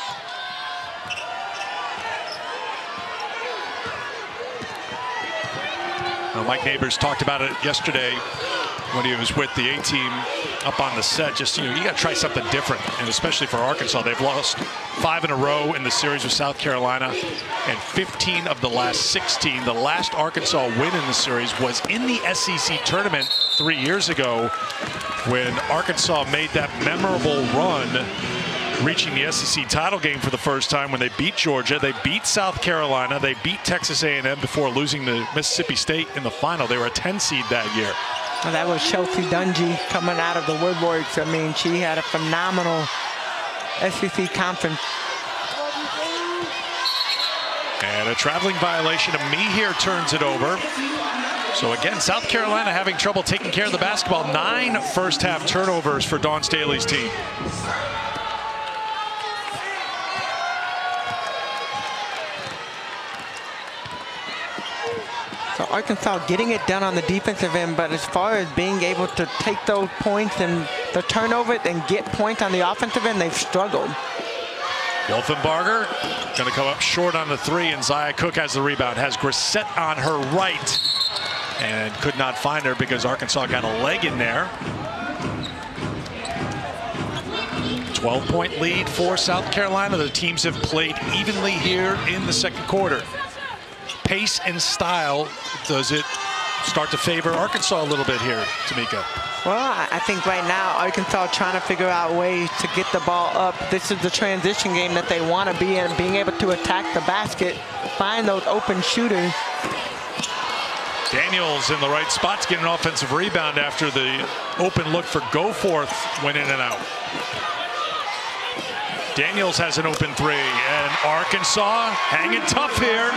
Mike Neighbors talked about it yesterday when he was with the A-team up on the set. Just, you got to try something different, and especially for Arkansas. They've lost 5 in a row in the series with South Carolina, and 15 of the last 16. The last Arkansas win in the series was in the SEC tournament 3 years ago when Arkansas made that memorable run, reaching the SEC title game for the first time when they beat Georgia. They beat South Carolina. They beat Texas A&M before losing to Mississippi State in the final. They were a 10 seed that year. Well, that was Chelsea Dungy coming out of the woodworks. I mean, she had a phenomenal SEC conference. And a traveling violation. Ami here turns it over. So again, South Carolina having trouble taking care of the basketball. 9 first half turnovers for Dawn Staley's team. So Arkansas getting it done on the defensive end, but as far as being able to take those points and the turnovers and get points on the offensive end, they've struggled. Wolfenbarger going to come up short on the 3, and Zia Cook has the rebound. Has Grissett on her right. and could not find her because Arkansas got a leg in there. 12-point lead for South Carolina. The teams have played evenly here in the second quarter. Pace and style, does it start to favor Arkansas a little bit here, Tamika? Well, I think right now Arkansas trying to figure out ways to get the ball up. This is the transition game that they want to be in, being able to attack the basket, find those open shooters. Daniels in the right spot to get an offensive rebound after the open look for Goforth went in and out. Daniels has an open three, and Arkansas hanging tough here.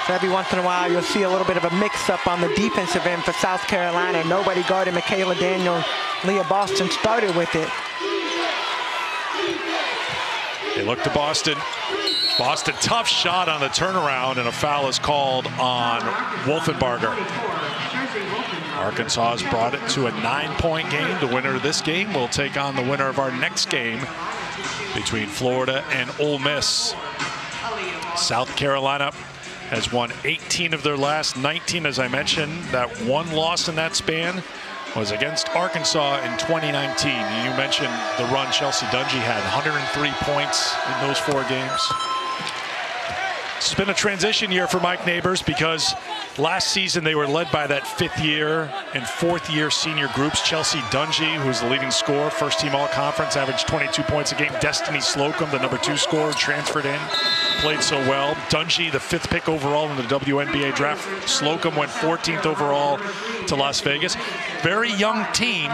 So every once in a while, you'll see a little bit of a mix-up on the defensive end for South Carolina. Nobody guarded Michaela Daniels. Leah Boston started with it. They look to Boston. Boston, tough shot on the turnaround, and a foul is called on Wolfenbarger. Arkansas has brought it to a 9-point game. The winner of this game will take on the winner of our next game between Florida and Ole Miss. South Carolina has won 18 of their last 19, as I mentioned. That one loss in that span was against Arkansas in 2019. You mentioned the run Chelsea Dungy had, 103 points in those 4 games. It's been a transition year for Mike Neighbors because last season they were led by that 5th-year and 4th-year senior groups. Chelsea Dungy, who's the leading scorer, first-team all-conference, averaged 22 points a game. Destiny Slocum, the #2 scorer, transferred in, played so well. Dungy, the 5th pick overall in the WNBA draft. Slocum went 14th overall to Las Vegas. Very young team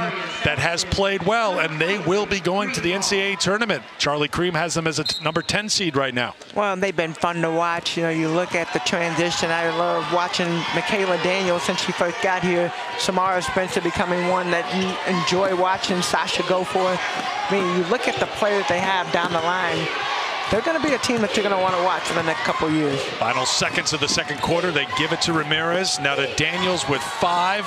that has played well, and they will be going to the NCAA tournament. Charlie Cream has them as a #10 seed right now. Well, they've been fun to watch. You know, you look at the transition. I love watching Michaela Daniels since she first got here. Samara Spencer becoming one that you enjoy watching. Sasha Goforth. I mean, you look at the players they have down the line. They're going to be a team that you're going to want to watch in the next couple years. Final seconds of the second quarter. They give it to Ramirez. Now to Daniels with 5.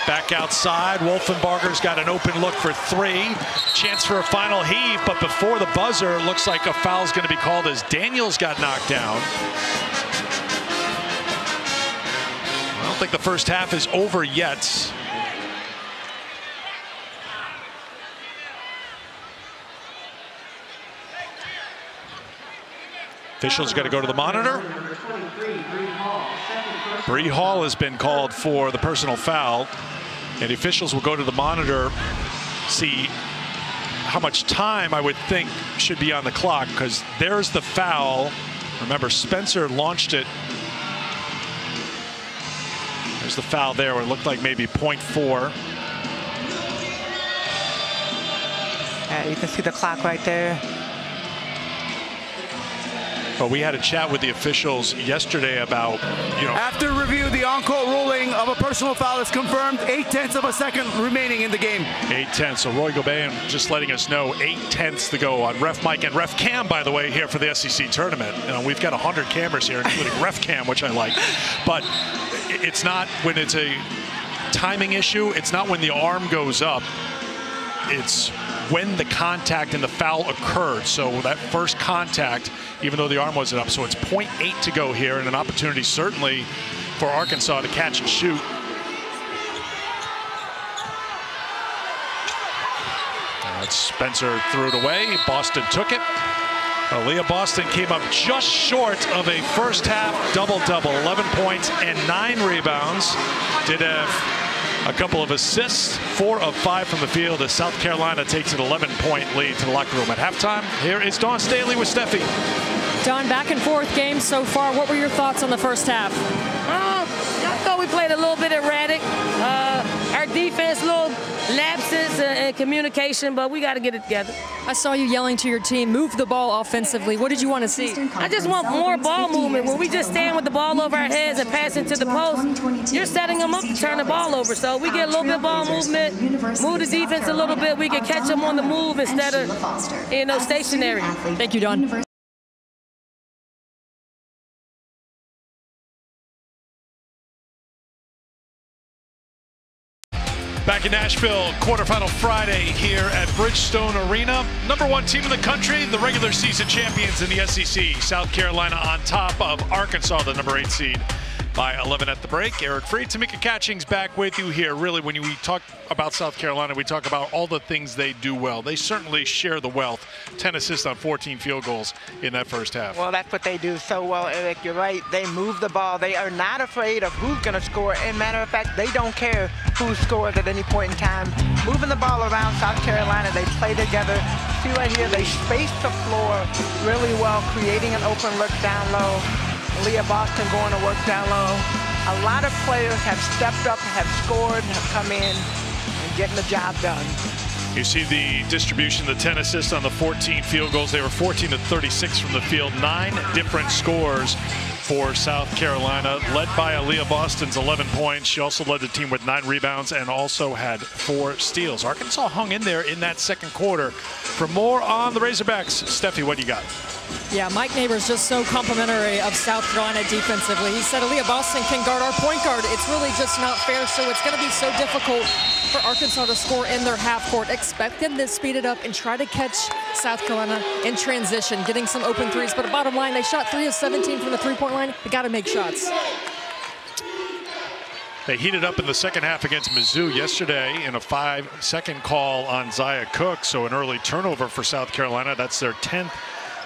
Back outside. Wolfenbarger's got an open look for 3. Chance for a final heave, but before the buzzer, looks like a foul's going to be called as Daniels got knocked down. I don't think the first half is over yet. Officials got to go to the monitor. Bree Hall has been called for the personal foul, and the officials will go to the monitor, see how much time I would think should be on the clock, because there's the foul. Remember, Spencer launched it. There's the foul there where it looked like maybe 0.4. You can see the clock right there. But we had a chat with the officials yesterday about, you know. After review, the on-court ruling of a personal foul is confirmed. 0.8 of a second remaining in the game. 0.8. So Roy Gobain just letting us know 0.8 to go on Ref Mike and Ref Cam, by the way, here for the SEC tournament. You know, we've got 100 cameras here, including Ref Cam, which I like. But it's not when it's a timing issue. It's not when the arm goes up. It's when the contact and the foul occurred. So that first contact, even though the arm wasn't up. So it's 0.8 to go here, and an opportunity certainly for Arkansas to catch and shoot. Spencer threw it away. Boston took it. Leah Boston came up just short of a first half double-double, 11 points and 9 rebounds. Did have a couple of assists, 4 of 5 from the field as South Carolina takes an 11-point lead to the locker room at halftime. Here is Dawn Staley with Steffi. Dawn, back and forth game so far. What were your thoughts on the first half? I thought we played a little bit erratic. Our defense, little lapses in communication, but we got to get it together. I saw you yelling to your team, move the ball offensively. What did you want to see? I just want more ball movement. When we just stand with the ball over our heads and pass into the post, you're setting them up to turn the ball over. So we get a little bit of ball movement, move the defense a little bit. We can catch them on the move instead of, you know, stationary. Thank you, Dawn. Back Gamecock in Nashville, quarterfinal Friday here at Bridgestone Arena. #1 team in the country, the regular season champions in the SEC. South Carolina on top of Arkansas, the #8 seed, by 11 at the break. Eric Freed, Tamika Catchings back with you here. Really, when we talk about South Carolina, we talk about all the things they do well. They certainly share the wealth. 10 assists on 14 field goals in that first half. Well, that's what they do so well, Eric. You're right. They move the ball. They are not afraid of who's going to score. And matter of fact, they don't care who scores at any point in time. Moving the ball around South Carolina, they play together. See right here, they space the floor really well, creating an open look down low. Leah Boston going to work down low. A lot of players have stepped up, have scored, have come in and getting the job done. You see the distribution, the 10 assists on the 14 field goals. They were 14 to 36 from the field. 9 different scores for South Carolina, led by Leah Boston's 11 points. She also led the team with 9 rebounds and also had 4 steals. Arkansas hung in there in that second quarter. For more on the Razorbacks, Steffi, what do you got? Yeah, Mike Neighbors just so complimentary of South Carolina defensively. He said Leah Boston can guard our point guard. It's really just not fair, so it's going to be so difficult for Arkansas to score in their half court. Expect them to speed it up and try to catch South Carolina in transition, getting some open threes. But bottom line, they shot 3 of 17 from the three-point line. They got to make shots. They heated up in the second half against Mizzou yesterday in a 5-second call on Zia Cook, so an early turnover for South Carolina. That's their 10th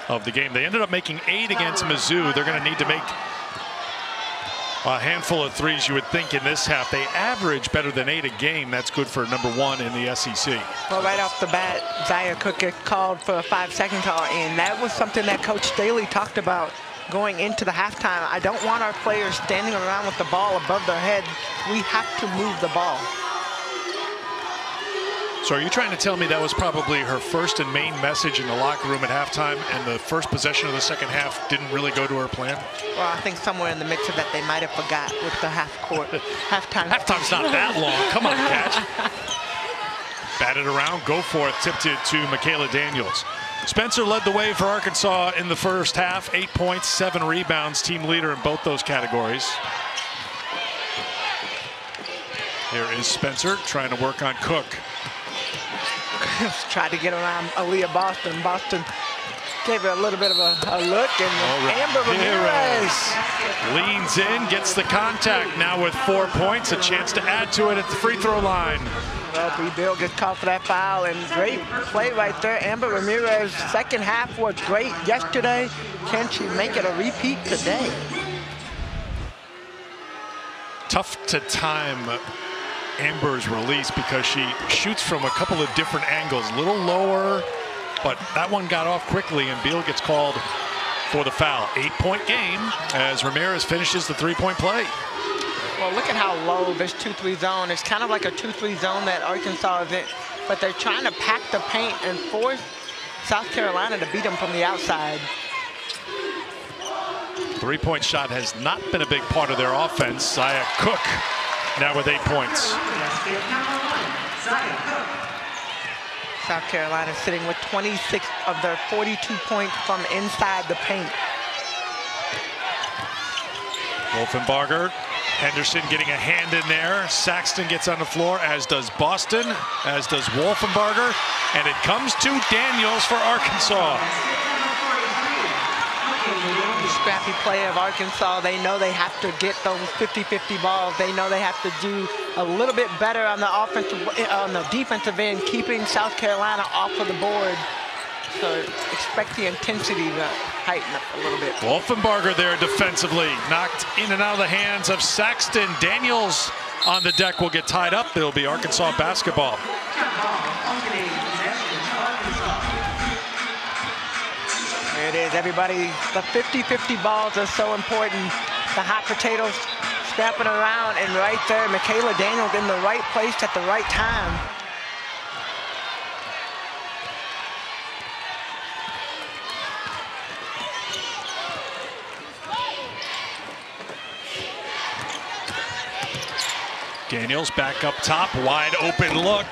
of the game. They ended up making 8 against Mizzou. They're going to need to make a handful of threes, you would think, in this half. They average better than 8 a game. That's good for #1 in the SEC. Well, right off the bat, Zia Cook gets called for a 5-second call, and that was something that Coach Staley talked about going into the halftime. I don't want our players standing around with the ball above their head. We have to move the ball. So are you trying to tell me that was probably her first and main message in the locker room at halftime, and the first possession of the second half didn't really go to her plan? Well, I think somewhere in the mix of that they might have forgot with the halftime. Halftime's not that long. Come on, Catch. Batted around, go for it, tipped it to Michaela Daniels. Spencer led the way for Arkansas in the first half. 8 points, 7 rebounds, team leader in both those categories. Here is Spencer trying to work on Cook. Tried to get around Aaliyah Boston. Boston gave her a little bit of a look, and Amber Ramirez leans in, gets the contact now with 4 points, a chance to add to it at the free throw line. Well, Bill gets called for that foul, and great play right there. Amber Ramirez, second half was great yesterday. Can she make it a repeat today? Tough to time Amber's release because she shoots from a couple of different angles, a little lower, but that one got off quickly, and Beal gets called for the foul. 8-point game as Ramirez finishes the 3-point play. Well, look at how low this 2-3 zone. It's kind of like a 2-3 zone that Arkansas is in, but they're trying to pack the paint and force South Carolina to beat them from the outside. 3-point shot has not been a big part of their offense. Zia Cook now with 8 points. South Carolina sitting with 26 of their 42 points from inside the paint. Wolfenbarger, Henderson getting a hand in there. Saxton gets on the floor, as does Boston, as does Wolfenbarger, and it comes to Daniels for Arkansas. The scrappy play of Arkansas, they know they have to get those 50-50 balls. They know they have to do a little bit better on the defensive end, keeping South Carolina off of the board. So expect the intensity to heighten up a little bit. Wolfenbarger there defensively, knocked in and out of the hands of Saxton. Daniels on the deck will get tied up. It'll be Arkansas basketball. There it is, everybody. The 50-50 balls are so important. The hot potatoes snapping around, and right there, Michaela Daniels in the right place at the right time. Daniels back up top, wide open look.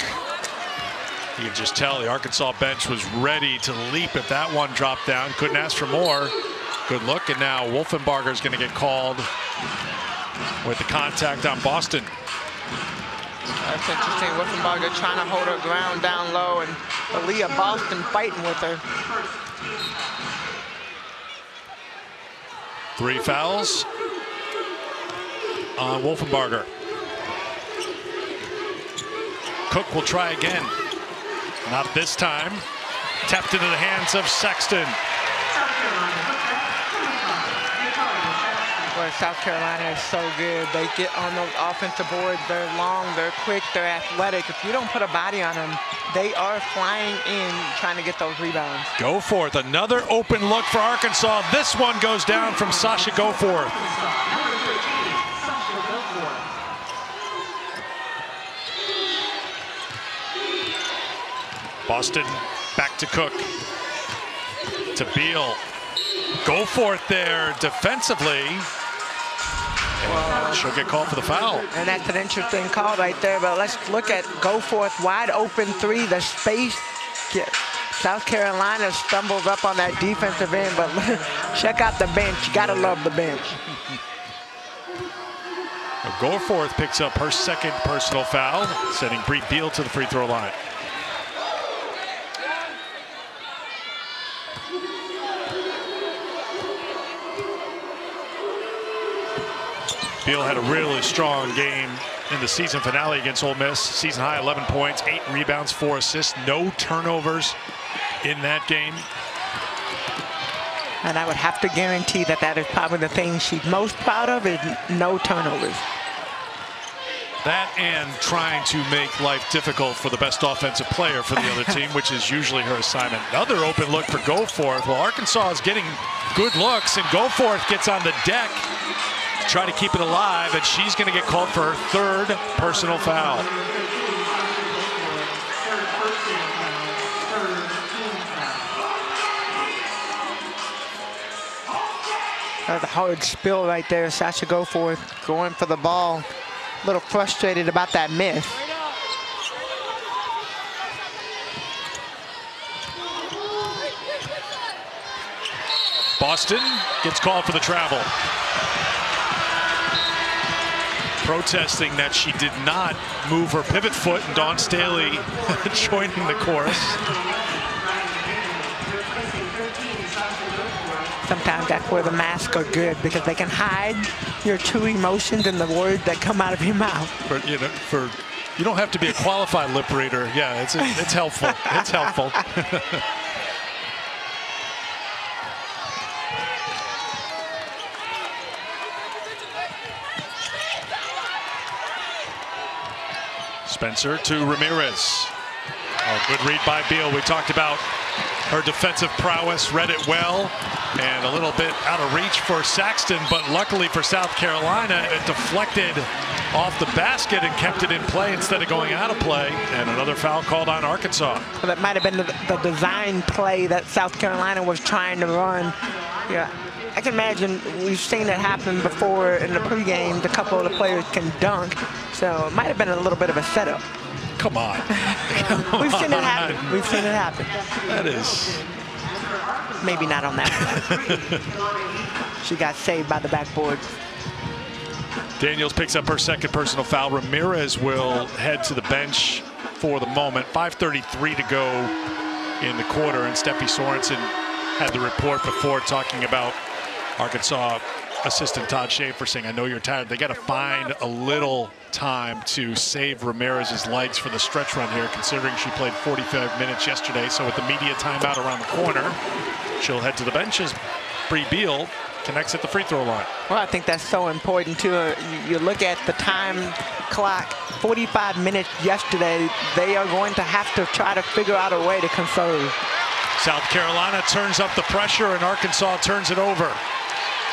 You can just tell the Arkansas bench was ready to leap if that one dropped down. Couldn't ask for more. Good look, and now Wolfenbarger is going to get called with the contact on Boston. That's interesting. Wolfenbarger trying to hold her ground down low, and Aaliyah Boston fighting with her. 3 fouls on Wolfenbarger. Cook will try again. Not this time. Tapped into the hands of Sexton. Boy, South Carolina is so good. They get on those offensive boards. They're long, they're quick, they're athletic. If you don't put a body on them, they are flying in trying to get those rebounds. Goforth, another open look for Arkansas. This one goes down from Sasha Goforth. Boston back to Cook. To Beal. Goforth there defensively. And she'll get called for the foul. And that's an interesting call right there, but let's look at Goforth, wide open 3, the space. South Carolina stumbles up on that defensive end, but check out the bench. You gotta love the bench. Goforth picks up her 2nd personal foul, sending Bree Beal to the free throw line. Beal had a really strong game in the season finale against Ole Miss. Season high 11 points, 8 rebounds, 4 assists, no turnovers in that game. And I would have to guarantee that that is probably the thing she's most proud of, is no turnovers. That and trying to make life difficult for the best offensive player for the other team, which is usually her assignment. Another open look for Goforth. Well, Arkansas is getting good looks, and Goforth gets on the deck to try to keep it alive, and she's going to get called for her 3rd personal foul. That's a hard spill right there. Sasha Goforth going for the ball. A little frustrated about that miss. Boston gets called for the travel. Protesting that she did not move her pivot foot, and Dawn Staley joining the chorus. Sometimes that's where the masks are good, because they can hide your true emotions in the words that come out of your mouth. You don't have to be a qualified lip reader. Yeah, it's helpful. It's helpful. Spencer to Ramirez. Oh, good read by Beal. We talked about her defensive prowess, read it well, and a little bit out of reach for Saxton, but luckily for South Carolina, it deflected off the basket and kept it in play instead of going out of play, and another foul called on Arkansas. Well, that might have been the design play that South Carolina was trying to run. Yeah, I can imagine we've seen it happen before in the pregame. A couple of the players can dunk, so it might have been a little bit of a setup. Come on. We've seen it happen. We've seen it happen. That is... Maybe not on that one. She got saved by the backboard. Daniels picks up her 2nd personal foul. Ramirez will head to the bench for the moment. 5:33 to go in the quarter, and Steffi Sorensen had the report before talking about Arkansas assistant Todd Schaefer saying, I know you're tired. They got to find a little time to save Ramirez's legs for the stretch run here, considering she played 45 minutes yesterday. So with the media timeout around the corner, she'll head to the bench as Bree Beal connects at the free throw line. Well, I think that's so important too. You look at the time clock, 45 minutes yesterday. They are going to have to try to figure out a way to conserve. South Carolina turns up the pressure, and Arkansas turns it over.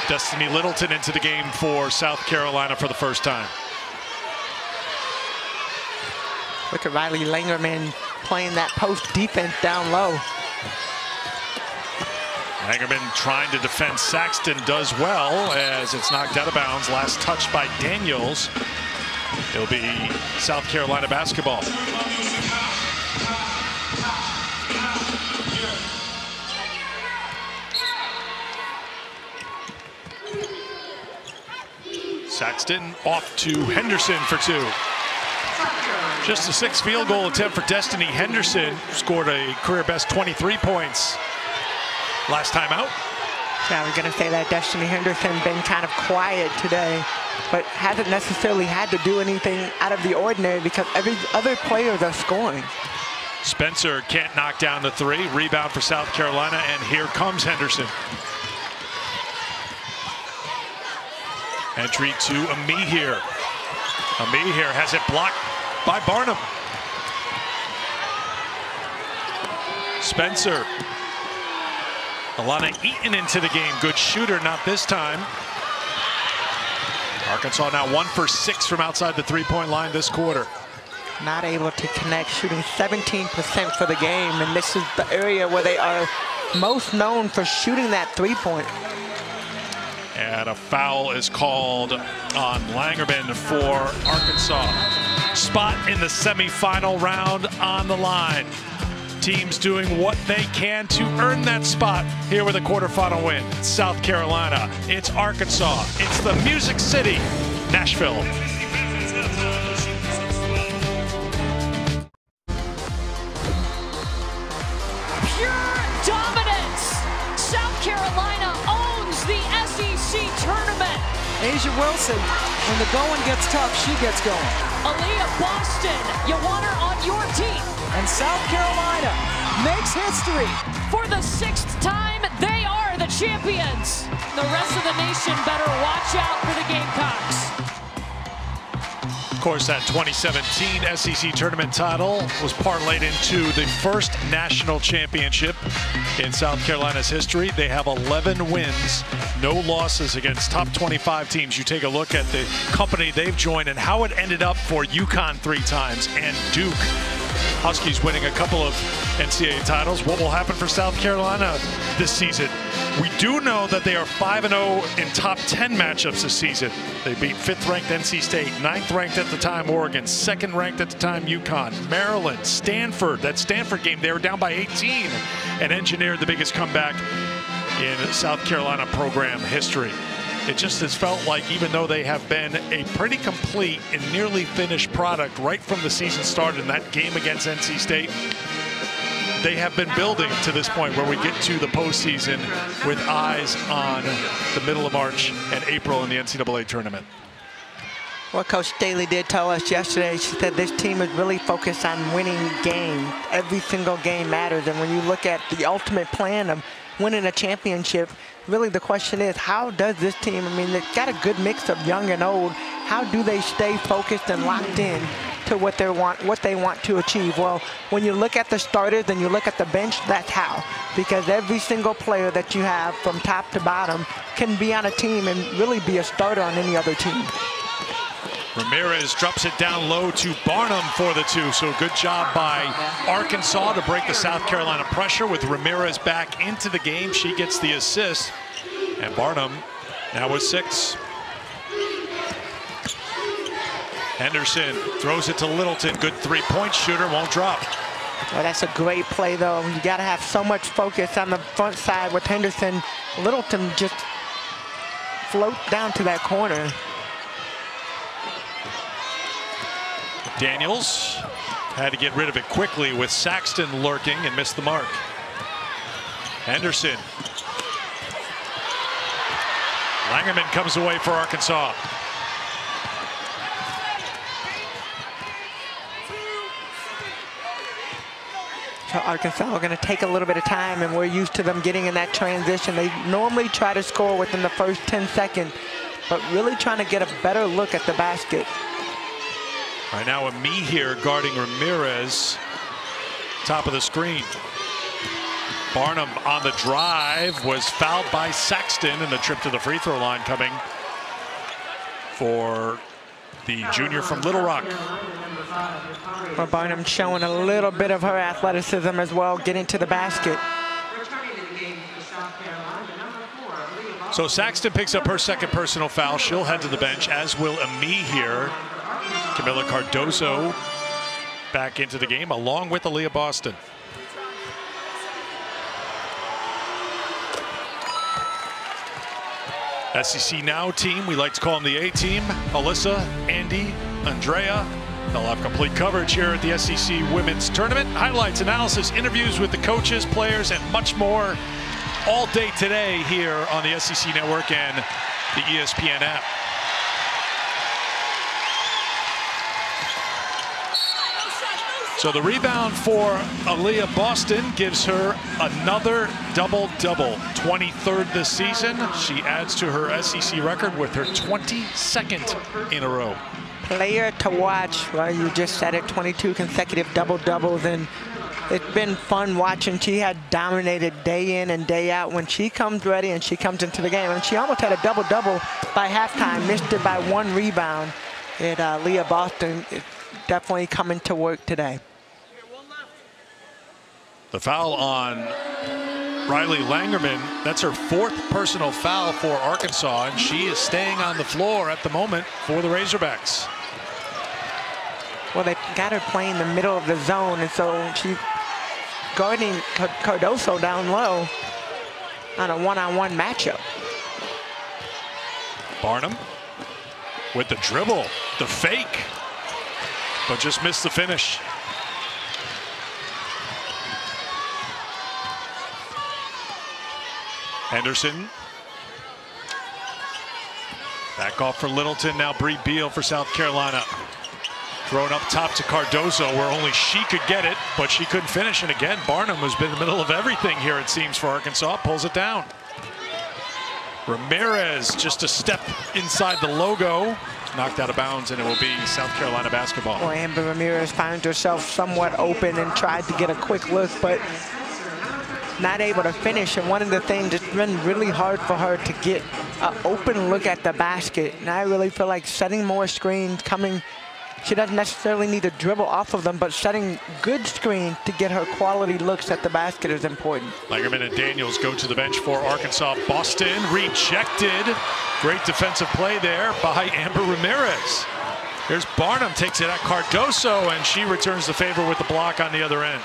Destiny Littleton into the game for South Carolina for the first time. Look at Riley Langerman playing that post defense down low. Langerman trying to defend Saxton does well as it's knocked out of bounds. Last touch by Daniels. It'll be South Carolina basketball. Saxton off to Henderson for 2. Just a 6th field goal attempt for Destiny Henderson. Scored a career-best 23 points last time out. Yeah, we're going to say that Destiny Henderson been kind of quiet today, but hasn't necessarily had to do anything out of the ordinary because every other players are scoring. Spencer can't knock down the 3. Rebound for South Carolina, and here comes Henderson. Entry to Amihir. Amihir has it blocked by Barnum. Spencer. Alana Eaton into the game. Good shooter, not this time. Arkansas now 1 for 6 from outside the 3-point line this quarter. Not able to connect, shooting 17% for the game, and this is the area where they are most known for shooting that 3-point. And a foul is called on Langerman for Arkansas. Spot in the semifinal round on the line. Teams doing what they can to earn that spot here with a quarterfinal win. It's South Carolina, it's Arkansas, it's the Music City, Nashville. Pure dominance. South Carolina owns the SEC tournament. Asia Wilson, when the going gets tough, she gets going. Aaliyah Boston, you want her on your team. And South Carolina makes history. For the 6th time, they are the champions. The rest of the nation better watch out for the Gamecocks. Of course, that 2017 SEC tournament title was parlayed into the first national championship in South Carolina's history. They have 11 wins, no losses against top 25 teams. You take a look at the company they've joined and how it ended up for UConn 3 times and Duke. Huskies winning a couple of NCAA titles. What will happen for South Carolina this season? We do know that they are 5-0 in top 10 matchups this season. They beat 5th-ranked NC State, 9th-ranked at the time Oregon, 2nd-ranked at the time UConn, Maryland, Stanford. That Stanford game, they were down by 18 and engineered the biggest comeback in South Carolina program history. It just has felt like, even though they have been a pretty complete and nearly finished product right from the season started in that game against NC State, they have been building to this point where we get to the postseason with eyes on the middle of March and April in the NCAA tournament. What Coach Staley did tell us yesterday, she said this team is really focused on winning games. Every single game matters, and when you look at the ultimate plan of winning a championship, really the question is, how does this team, I mean, they've got a good mix of young and old, how do they stay focused and locked in to what they want to achieve? Well, when you look at the starters and you look at the bench, that's how. Because every single player that you have from top to bottom can be on a team and really be a starter on any other team. Ramirez drops it down low to Barnum for the 2. So good job by Arkansas to break the South Carolina pressure with Ramirez back into the game. She gets the assist. And Barnum now with 6. Henderson throws it to Littleton. Good 3-point shooter, won't drop. Well, that's a great play, though. You got to have so much focus on the front side with Henderson. Littleton just floats down to that corner. Daniels had to get rid of it quickly with Saxton lurking and missed the mark. Henderson. Langerman comes away for Arkansas. So Arkansas are going to take a little bit of time, and we're used to them getting in that transition. They normally try to score within the first 10 seconds, but really trying to get a better look at the basket. Right now, Amihir guarding Ramirez, top of the screen. Barnum on the drive was fouled by Saxton, and a trip to the free throw line coming for the junior from Little Rock. Well, Barnum showing a little bit of her athleticism as well, getting to the basket. So Saxton picks up her 2nd personal foul. She'll head to the bench, as will Amihir. Camila Cardozo back into the game, along with Aaliyah Boston. SEC Now team, we like to call them the A-team. Alyssa, Andy, Andrea, They'll have complete coverage here at the SEC Women's Tournament. Highlights, analysis, interviews with the coaches, players, and much more all day today here on the SEC Network and the ESPN app. So the rebound for Aaliyah Boston gives her another double-double, 23rd this season. She adds to her SEC record with her 22nd in a row. Player to watch. Well, you just said it, 22 consecutive double-doubles, and it's been fun watching. She had dominated day in and day out. When she comes ready and she comes into the game, and she almost had a double-double by halftime, missed it by 1 rebound. And Aaliyah Boston is definitely coming to work today. The foul on Riley Langerman, that's her 4th personal foul for Arkansas, and she is staying on the floor at the moment for the Razorbacks. Well, they got her playing the middle of the zone, and so she's guarding Cardoso down low on a one-on-one matchup. Barnum with the dribble, the fake, but just missed the finish. Henderson. Back off for Littleton, now Bree Beal for South Carolina. Thrown up top to Cardoso, where only she could get it, but she couldn't finish. And again, Barnum has been in the middle of everything here, it seems, for Arkansas. Pulls it down. Ramirez just a step inside the logo. Knocked out of bounds, and it will be South Carolina basketball. Well, Amber Ramirez finds herself somewhat open and tried to get a quick look, but not able to finish. And one of the things, it's been really hard for her to get an open look at the basket. And I really feel like setting more screens, she doesn't necessarily need to dribble off of them, but setting good screens to get her quality looks at the basket is important. Langerman and Daniels go to the bench for Arkansas. Boston rejected. Great defensive play there by Amber Ramirez. Here's Barnum, takes it at Cardoso, and she returns the favor with the block on the other end.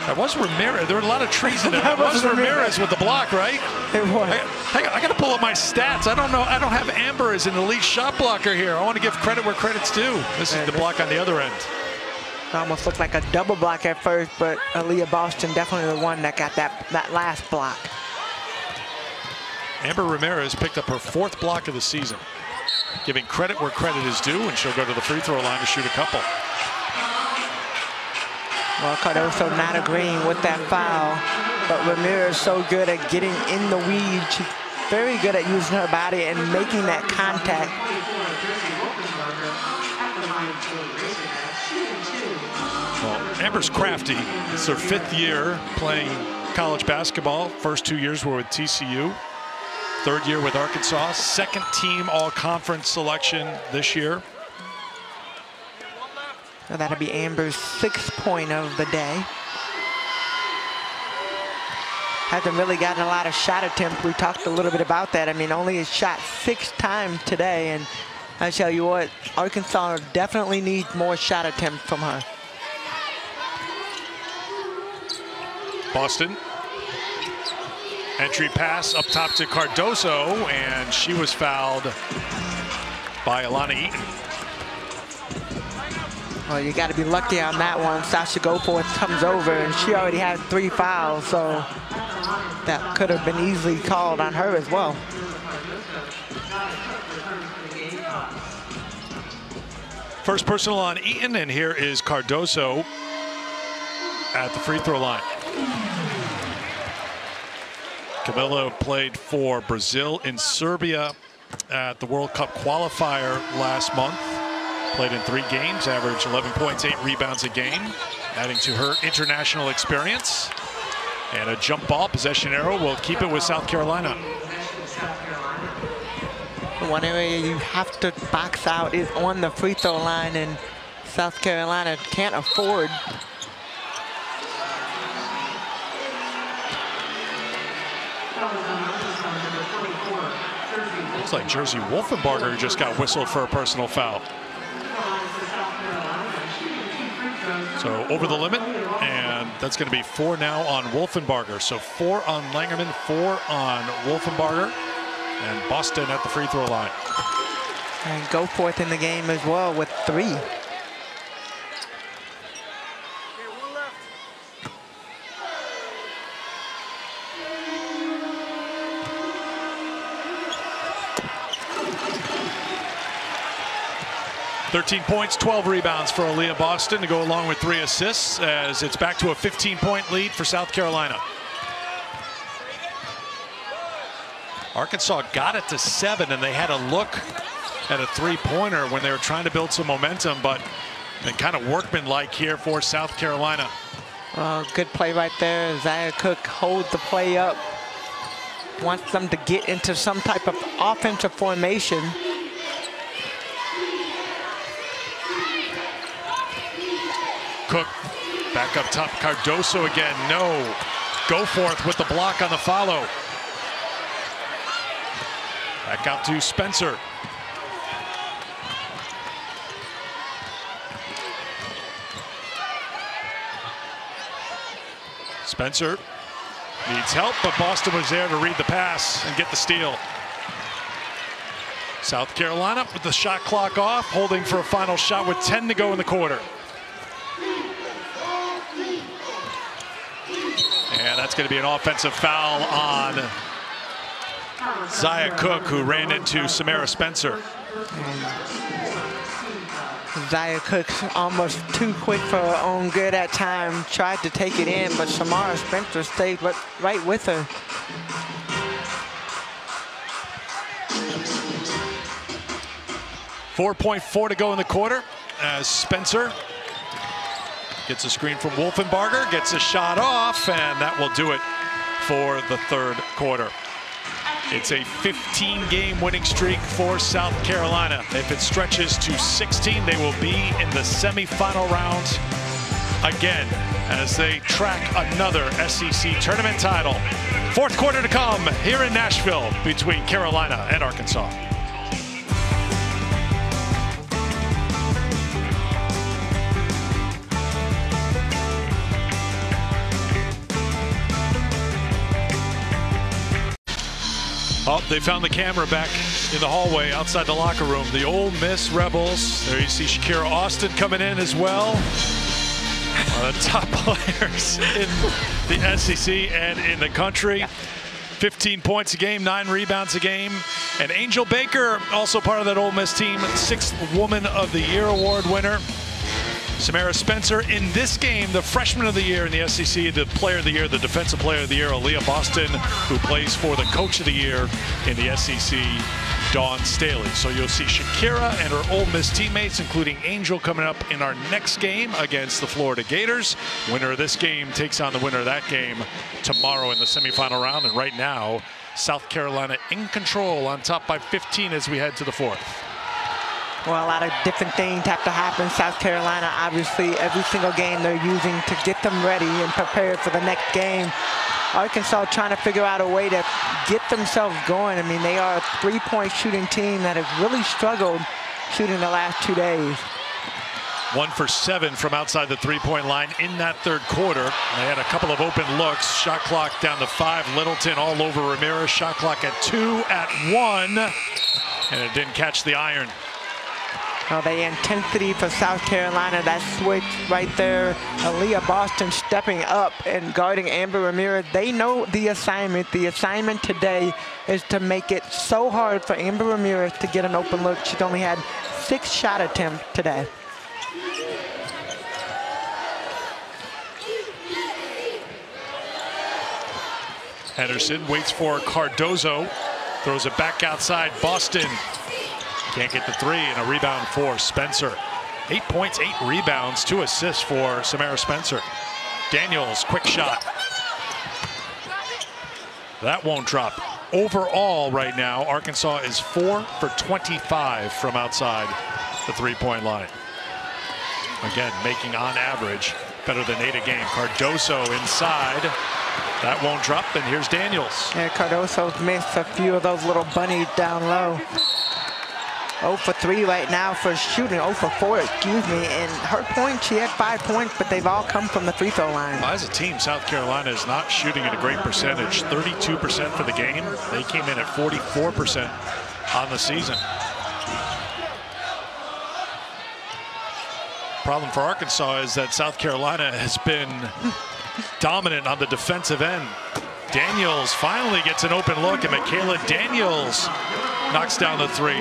That was Ramirez. There were a lot of trees in there. That was Ramirez with the block, right? It was. I got to pull up my stats. I don't know. I don't have Amber as an elite shot blocker here. I want to give credit where credit's due. This is the block on the other end. It almost looked like a double block at first, but Aaliyah Boston definitely the one that got that last block. Amber Ramirez picked up her 4th block of the season. Giving credit where credit is due, and she'll go to the free throw line to shoot a couple. Well, Cardoso not agreeing with that foul, but Ramirez so good at getting in the weed. She's very good at using her body and making that contact. Well, Amber's crafty. It's her 5th year playing college basketball. First 2 years were with TCU. 3rd year with Arkansas. 2nd team all-conference selection this year. Well, that'll be Amber's 6th point of the day. Hasn't really gotten a lot of shot attempts. We talked a little bit about that. I mean, only shot 6 times today, and I tell you what, Arkansas definitely needs more shot attempts from her. Boston. Entry pass up top to Cardoso, and she was fouled by Alana Eaton. Well, you got to be lucky on that one. Sasha Goforth comes over, and she already had 3 fouls, so that could have been easily called on her as well. First personal on Eaton, and here is Cardoso at the free throw line. Camilo played for Brazil in Serbia at the World Cup qualifier last month. Played in 3 games, averaged 11 points, 8 rebounds a game, adding to her international experience. And a jump ball, possession arrow will keep it with South Carolina. One area you have to box out is on the free throw line, and South Carolina can't afford. Looks like Jersey Wolfenbarger just got whistled for a personal foul. So over the limit, and that's going to be 4 now on Wolfenbarger. So 4 on Langerman, 4 on Wolfenbarger, and Boston at the free throw line. And Goforth in the game as well with 3. 13 points, 12 rebounds for Aaliyah Boston to go along with 3 assists as it's back to a 15-point lead for South Carolina. Arkansas got it to 7, and they had a look at a three-pointer when they were trying to build some momentum, but kind of workmanlike here for South Carolina. Good play right there. Zaya Cook holds the play up. Wants them to get into some type of offensive formation. Cook back up top. Cardoso again. No. Goforth with the block on the follow. Back out to Spencer. Spencer needs help, but Boston was there to read the pass and get the steal. South Carolina with the shot clock off, holding for a final shot with 10 to go in the quarter. And that's going to be an offensive foul on Zaya Cook, who ran into Samara Spencer. Zaya Cook's almost too quick for her own good at time. Tried to take it in, but Samara Spencer stayed right with her. .4 to go in the quarter as Spencer gets a screen from Wolfenbarger, gets a shot off, and that will do it for the third quarter. It's a 15-game winning streak for South Carolina. If it stretches to 16, they will be in the semifinal round again as they track another SEC tournament title. Fourth quarter to come here in Nashville between Carolina and Arkansas. Oh, they found the camera back in the hallway outside the locker room. The Ole Miss Rebels. There you see Shakira Austin coming in as well. One of the top players in the SEC and in the country. 15 points a game, 9 rebounds a game. And Angel Baker, also part of that Ole Miss team, 6th Woman of the Year award winner. Samara Spencer in this game, the freshman of the year in the SEC, the player of the year, the defensive player of the year, Aaliyah Boston, who plays for the coach of the year in the SEC, Dawn Staley. So you'll see Shakira and her Ole Miss teammates, including Angel, coming up in our next game against the Florida Gators. Winner of this game takes on the winner of that game tomorrow in the semifinal round. And right now, South Carolina in control, on top by 15 as we head to the fourth. Well, a lot of different things have to happen. South Carolina, obviously, every single game they're using to get them ready and prepared for the next game. Arkansas trying to figure out a way to get themselves going. I mean, they are a three-point shooting team that has really struggled shooting the last 2 days. 1 for 7 from outside the three-point line in that third quarter. They had a couple of open looks. Shot clock down to 5. Littleton all over Ramirez. Shot clock at 2, at 1. And it didn't catch the iron. Well, the intensity for South Carolina, that switch right there. Aaliyah Boston stepping up and guarding Amber Ramirez. They know the assignment. The assignment today is to make it so hard for Amber Ramirez to get an open look. She's only had 6 shot attempts today. Henderson waits for Cardozo. Throws it back outside. Boston can't get the 3, and a rebound for Spencer. 8 points, 8 rebounds, 2 assists for Samara Spencer. Daniels, quick shot. That won't drop. Overall, right now, Arkansas is 4 for 25 from outside the three-point line. Again, making on average better than 8 a game. Cardoso inside. That won't drop, and here's Daniels. Yeah, Cardoso's missed a few of those little bunnies down low. 0 for 3 right now for shooting. 0 for 4, excuse me. And her points, she had 5 points, but they've all come from the free throw line. As a team, South Carolina is not shooting at a great percentage. 32% for the game. They came in at 44% on the season. Problem for Arkansas is that South Carolina has been dominant on the defensive end. Daniels finally gets an open look, and Michaela Daniels knocks down the 3.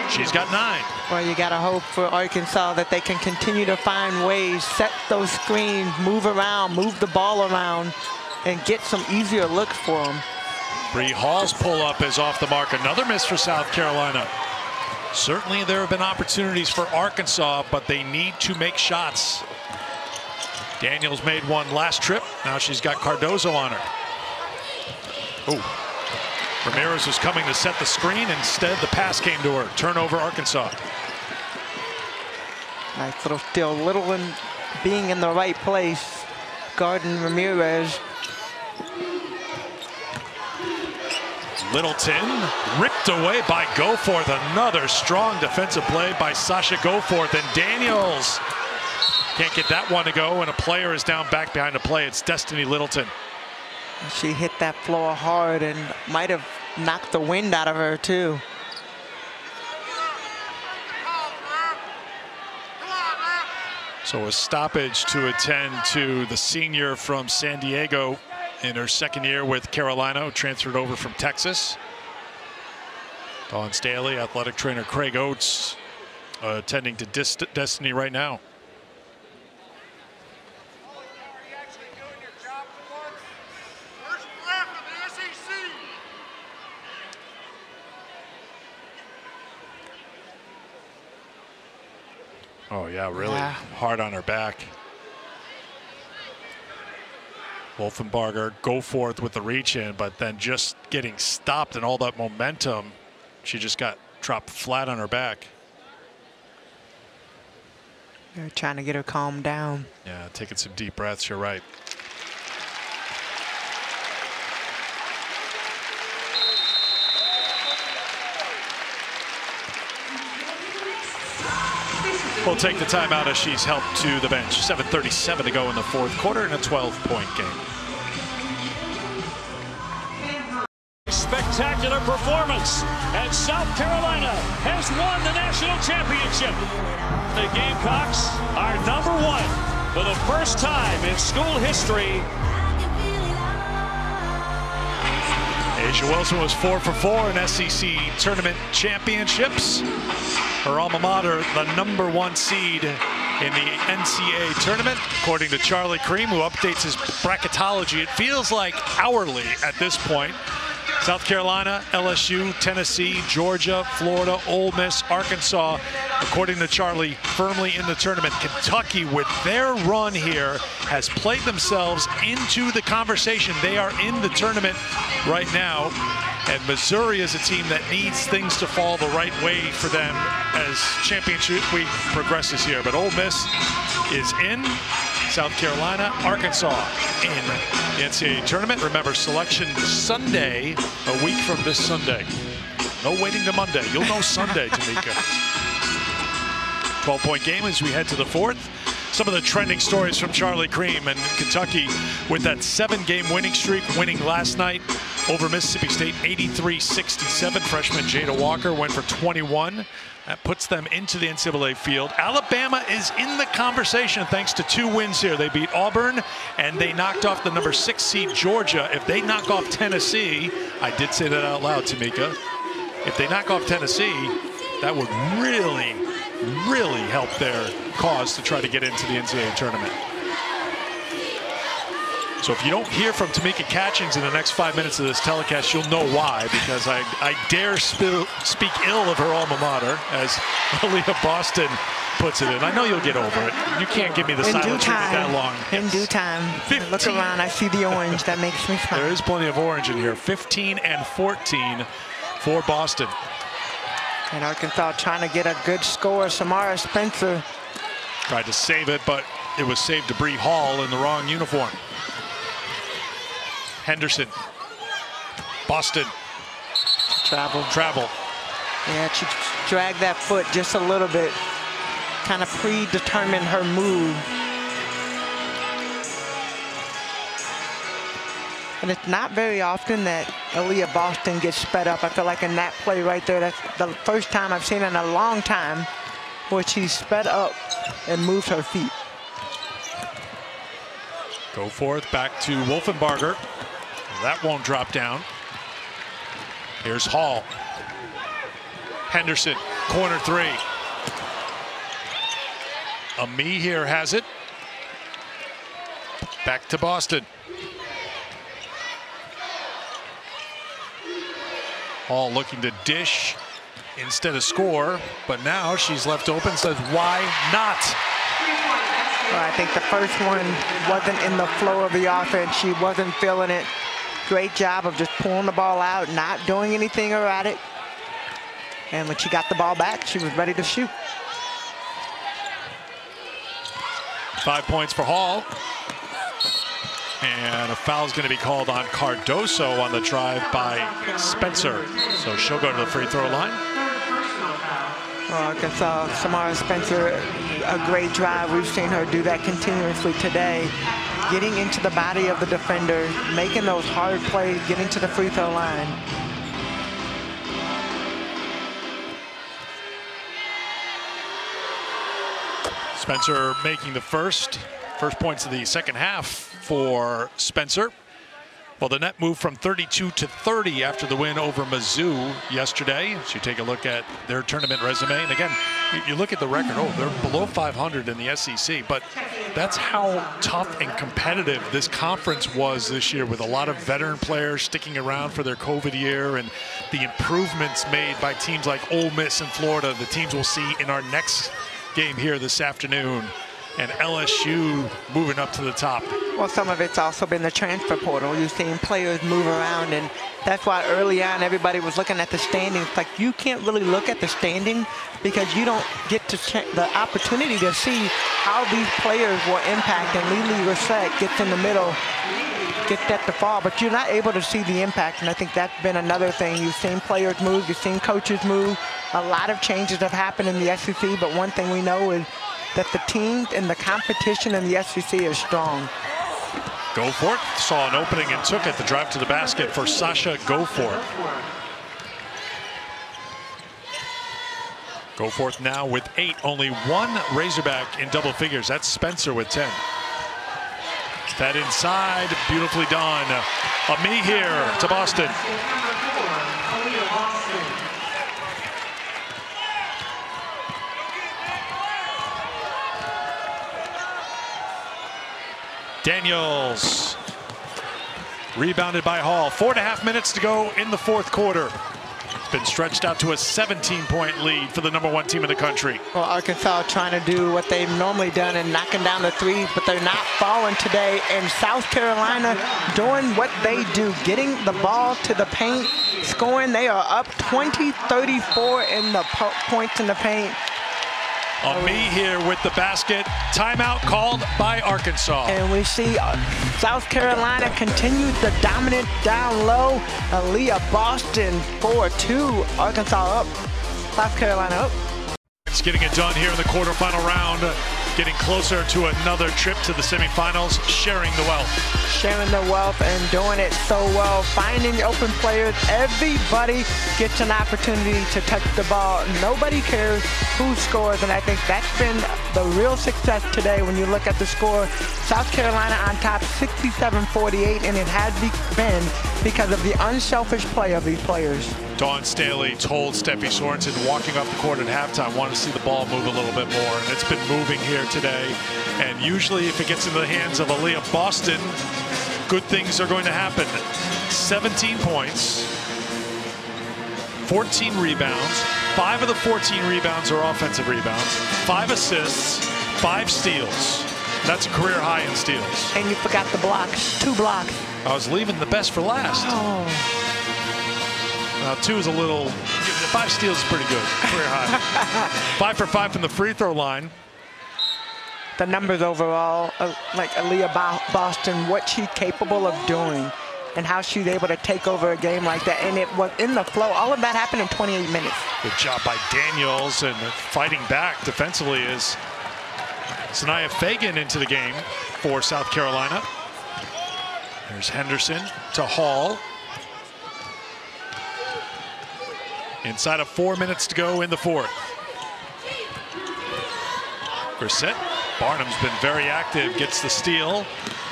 She's got 9. Well, you got to hope for Arkansas that they can continue to find ways, set those screens, move around, move the ball around, and get some easier looks for them. Bree Hall's pull-up is off the mark. Another miss for South Carolina. Certainly there have been opportunities for Arkansas, but they need to make shots. Daniels made one last trip. Now she's got Cardozo on her. Oh. Ramirez was coming to set the screen. Instead, the pass came to her. Turnover, Arkansas. Nice little steal. Littleton being in the right place. Guarding Ramirez. Littleton ripped away by Goforth. Another strong defensive play by Sasha Goforth. And Daniels can't get that one to go, and a player is down back behind the play. It's Destiny Littleton. She hit that floor hard and might have knocked the wind out of her, too. So a stoppage to attend to the senior from San Diego in her second year with Carolina, transferred over from Texas. Dawn Staley, athletic trainer Craig Oates, attending to Destiny right now. Oh yeah, really hard on her back. Wolfenbarger, Goforth with the reach in, but then just getting stopped and all that momentum, she just got dropped flat on her back. They're trying to get her calmed down. Yeah, taking some deep breaths, you're right. We'll take the timeout as she's helped to the bench. 7:37 to go in the fourth quarter in a 12-point game. Spectacular performance, and South Carolina has won the national championship. The Gamecocks are #1 for the first time in school history. Asia Wilson was 4 for 4 in SEC tournament championships. Her alma mater, the #1 seed in the NCAA tournament, according to Charlie Cream, who updates his bracketology. It feels like hourly at this point. South Carolina, LSU, Tennessee, Georgia, Florida, Ole Miss, Arkansas, according to Charlie, firmly in the tournament. Kentucky, with their run here, has played themselves into the conversation. They are in the tournament right now. And Missouri is a team that needs things to fall the right way for them as championship week progresses here. But Ole Miss is in. South Carolina, Arkansas in the NCAA tournament. Remember, selection Sunday, a week from this Sunday. No waiting to Monday. You'll know Sunday, Tamika. 12-point game as we head to the fourth. Some of the trending stories from Charlie Cream and Kentucky with that 7-game winning streak, winning last night over Mississippi State 83-67. Freshman Jada Walker went for 21. That puts them into the NCAA field. Alabama is in the conversation thanks to 2 wins here. They beat Auburn and they knocked off the #6 seed Georgia. If they knock off Tennessee, I did say that out loud, Tamika. If they knock off Tennessee, that would really, really help their cause to try to get into the NCAA tournament. So if you don't hear from Tamika Catchings in the next 5 minutes of this telecast, you'll know why, because I dare speak ill of her alma mater, as Aaliyah Boston puts it in. I know you'll get over it. You can't give me the silent treatment that long. In due time. I look around, I see the orange. That makes me smile. There is plenty of orange in here. 15-14 for Boston. And Arkansas trying to get a good score. Samara Spencer tried to save it, but it was saved to Bree Hall in the wrong uniform. Henderson, Boston. Travel. Yeah, she dragged that foot just a little bit. Kind of predetermined her move. And it's not very often that Aaliyah Boston gets sped up. I feel like in that play right there, that's the first time I've seen in a long time where she sped up and moved her feet. Goforth back to Wolfenbarger. That won't drop down. Here's Hall. Henderson, corner three. Ami here has it. Back to Boston. Hall looking to dish instead of score, but now she's left open, says why not? Well, I think the first one wasn't in the flow of the offense. She wasn't feeling it. Great job of just pulling the ball out, not doing anything about it. And when she got the ball back, she was ready to shoot. 5 points for Hall. And a foul is going to be called on Cardoso on the drive by Spencer. So she'll go to the free throw line. Well, I saw Samara Spencer, a great drive. We've seen her do that continuously today. Getting into the body of the defender, making those hard plays, getting to the free throw line. Spencer making the first points of the second half for Spencer. Well, the net moved from 32 to 30 after the win over Mizzou yesterday. So you take a look at their tournament resume. And again, you look at the record, they're below 500 in the SEC, but that's how tough and competitive this conference was this year, with a lot of veteran players sticking around for their COVID year, and the improvements made by teams like Ole Miss and Florida, the teams we'll see in our next game here this afternoon, and LSU moving up to the top. Well, some of it's also been the transfer portal. You've seen players move around, and that's why early on everybody was looking at the standings. Like, you can't really look at the standing because you don't get to the opportunity to see how these players will impact. And Lily Reset gets in the middle, gets that to fall, but you're not able to see the impact. And I think that's been another thing. You've seen players move, you've seen coaches move. A lot of changes have happened in the SEC, but one thing we know is that the team and the competition in the SEC is strong. Goforth saw an opening and took it. The drive to the basket for Sasha Goforth. Goforth now with 8, only one Razorback in double figures. That's Spencer with 10. That inside, beautifully done. Ami here to Boston. Daniels, rebounded by Hall. 4.5 minutes to go in the fourth quarter. It's been stretched out to a 17-point lead for the #1 team in the country. Well, Arkansas trying to do what they've normally done and knocking down the threes, but they're not falling today. And South Carolina doing what they do, getting the ball to the paint, scoring. They are up 20-34 in the points in the paint. Ami here with the basket. Timeout called by Arkansas. And we see South Carolina continues the dominant down low. Aaliyah Boston 4-2. Arkansas up. South Carolina up. It's getting it done here in the quarterfinal round. Getting closer to another trip to the semifinals, sharing the wealth. Sharing the wealth and doing it so well. Finding open players. Everybody gets an opportunity to touch the ball. Nobody cares who scores, and I think that's been the real success today when you look at the score. South Carolina on top 67-48, and it has been because of the unselfish play of these players. Dawn Staley told Steffi Sorensen walking off the court at halftime, wanted to see the ball move a little bit more, and it's been moving here today. And usually if it gets into the hands of Aaliyah Boston, good things are going to happen. 17 points, 14 rebounds. 5 of the 14 rebounds are offensive rebounds, 5 assists, 5 steals. That's a career high in steals. And you forgot the blocks, 2 blocks. I was leaving the best for last. Oh. 2 is a little, 5 steals is pretty good, career high. 5 for 5 from the free throw line. The numbers overall, like Aaliyah Boston, what she's capable of doing and how she's able to take over a game like that. And it was in the flow. All of that happened in 28 minutes. Good job by Daniels, and fighting back defensively is Sanaya Fagan into the game for South Carolina. There's Henderson to Hall. Inside of 4 minutes to go in the fourth. Grissett Barnum's been very active, gets the steal,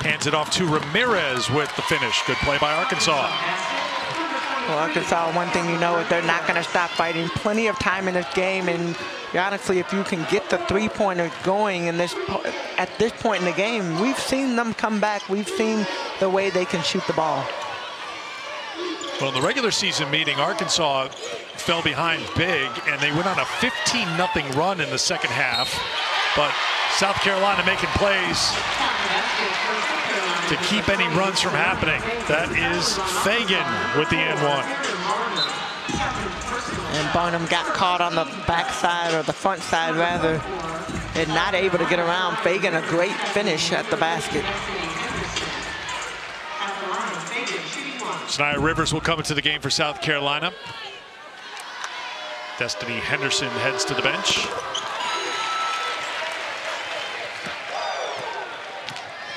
hands it off to Ramirez with the finish. Good play by Arkansas. Well, Arkansas, one thing you know is they're not going to stop fighting. Plenty of time in this game, and honestly, if you can get the three-pointers going at this point in the game, we've seen them come back. We've seen the way they can shoot the ball. Well, in the regular season meeting, Arkansas fell behind big, and they went on a 15-0 run in the second half. But South Carolina making plays to keep any runs from happening. That is Fagan with the N1. And Barnum got caught on the backside, or the front side rather, and not able to get around. Fagan, a great finish at the basket. Shania Rivers will come into the game for South Carolina. Destiny Henderson heads to the bench.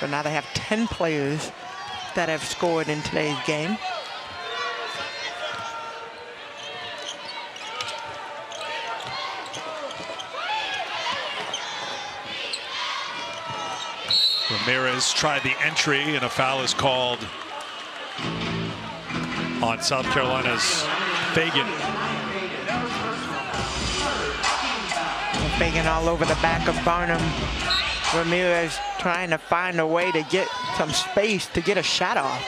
So now they have 10 players that have scored in today's game. Ramirez tried the entry, and a foul is called on South Carolina's Fagan. Fagan all over the back of Barnum. Ramirez trying to find a way to get some space to get a shot off.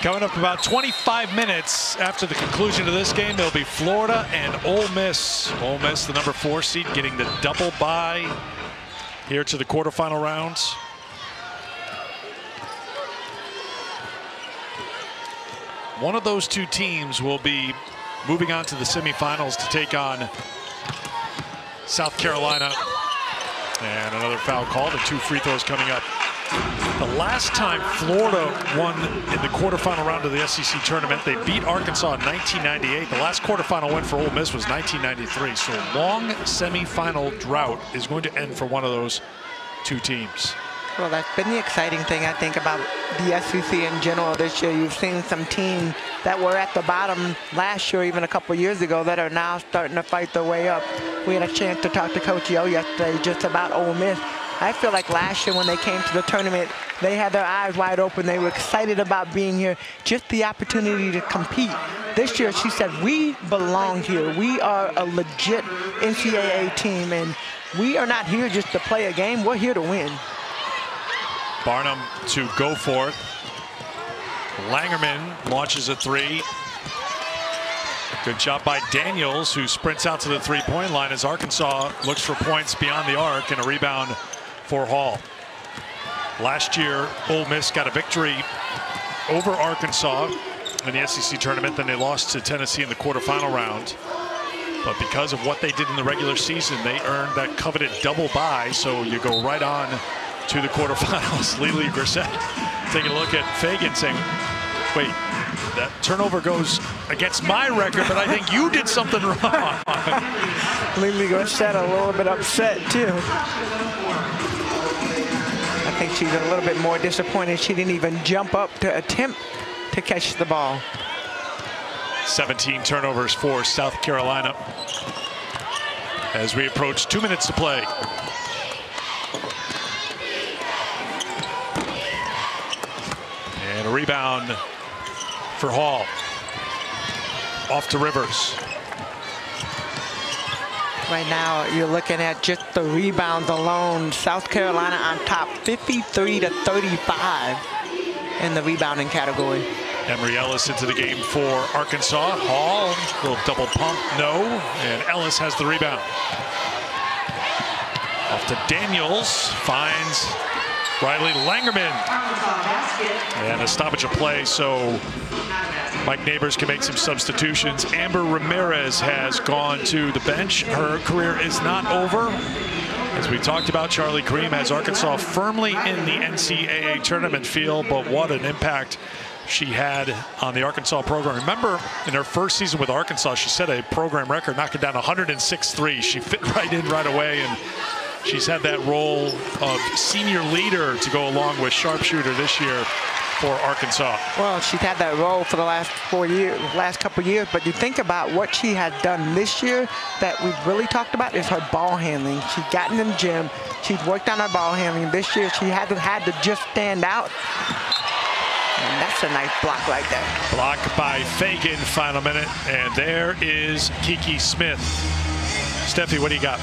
Coming up about 25 minutes after the conclusion of this game, there'll be Florida and Ole Miss. Ole Miss, the number 4 seed, getting the double bye here to the quarterfinal rounds. One of those two teams will be moving on to the semifinals to take on South Carolina. And another foul called, and 2 free throws coming up. The last time Florida won in the quarterfinal round of the SEC tournament, they beat Arkansas in 1998. The last quarterfinal win for Ole Miss was 1993. So a long semifinal drought is going to end for one of those two teams. Well, that's been the exciting thing, I think, about the SEC in general this year. You've seen some teams that were at the bottom last year, even a couple years ago, that are now starting to fight their way up. We had a chance to talk to Coach Yo yesterday just about Ole Miss. I feel like last year when they came to the tournament, they had their eyes wide open. They were excited about being here, just the opportunity to compete. This year, she said, we belong here. We are a legit NCAA team, and we are not here just to play a game. We're here to win. Barnum to go for it. Langerman launches a 3. Good job by Daniels, who sprints out to the three-point line as Arkansas looks for points beyond the arc, and a rebound for Hall. Last year, Ole Miss got a victory over Arkansas in the SEC tournament. Then they lost to Tennessee in the quarterfinal round. But because of what they did in the regular season, they earned that coveted double bye. So you go right on to the quarterfinals. Lily Grissett taking a look at Fagan saying, wait, that turnover goes against my record, but I think you did something wrong. Lily Grissett a little bit upset too. I think she's a little bit more disappointed she didn't even jump up to attempt to catch the ball. 17 turnovers for South Carolina as we approach 2 minutes to play. And a rebound for Hall. Off to Rivers. Right now, you're looking at just the rebounds alone. South Carolina on top, 53-35 in the rebounding category. Emery Ellis into the game for Arkansas. Hall, little double pump, no. And Ellis has the rebound. Off to Daniels, finds Riley Langerman. And a stoppage of play, so Mike Neighbors can make some substitutions. Amber Ramirez has gone to the bench. Her career is not over. As we talked about, Charlie Kareem has Arkansas firmly in the NCAA tournament field, but what an impact she had on the Arkansas program. Remember, in her first season with Arkansas, she set a program record, knocking down 106 threes. She fit right in right away, and she's had that role of senior leader to go along with sharpshooter this year for Arkansas. Well, she's had that role for the last couple years, but you think about what she has done this year that we've really talked about is her ball handling. She's gotten in the gym. She's worked on her ball handling. This year, she hasn't had to just stand out. And that's a nice block right there. Block by Fagan, final minute. And there is Kiki Smith. Steffi, what do you got?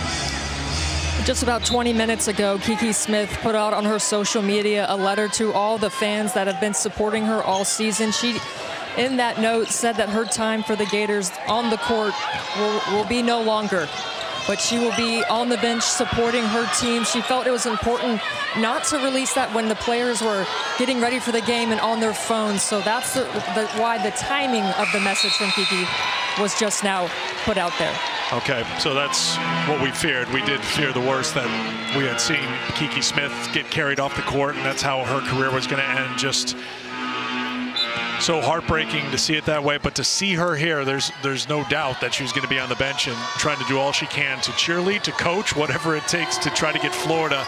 Just about 20 minutes ago, Kiki Smith put out on her social media a letter to all the fans that have been supporting her all season. She, in that note, said that her time for the Gators on the court will be no longer, but she will be on the bench supporting her team. She felt it was important not to release that when the players were getting ready for the game and on their phones. So that's why the timing of the message from Kiki was just now put out there. Okay, so that's what we feared. We did fear the worst, that we had seen Kiki Smith get carried off the court, and that's how her career was going to end. Just so heartbreaking to see it that way, but to see her here, there's no doubt that she was going to be on the bench and trying to do all she can to cheerlead, to coach, whatever it takes to try to get Florida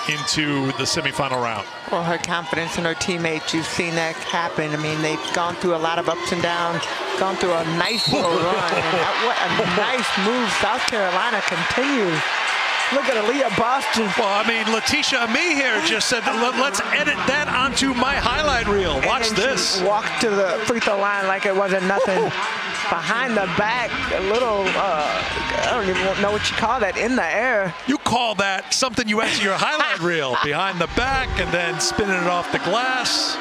into the semifinal round. Well, her confidence in her teammates, you've seen that happen. I mean, they've gone through a lot of ups and downs, gone through a nice little run. And what a nice move South Carolina continues. Look at Aaliyah Boston. Well, I mean, Letitia Amie here just said, let's edit that onto my highlight reel. Watch this. She walked to the free throw line like it wasn't nothing. Behind the back, a little, I don't even know what you call that, in the air. You call that something you add to your highlight reel. Behind the back and then spinning it off the glass.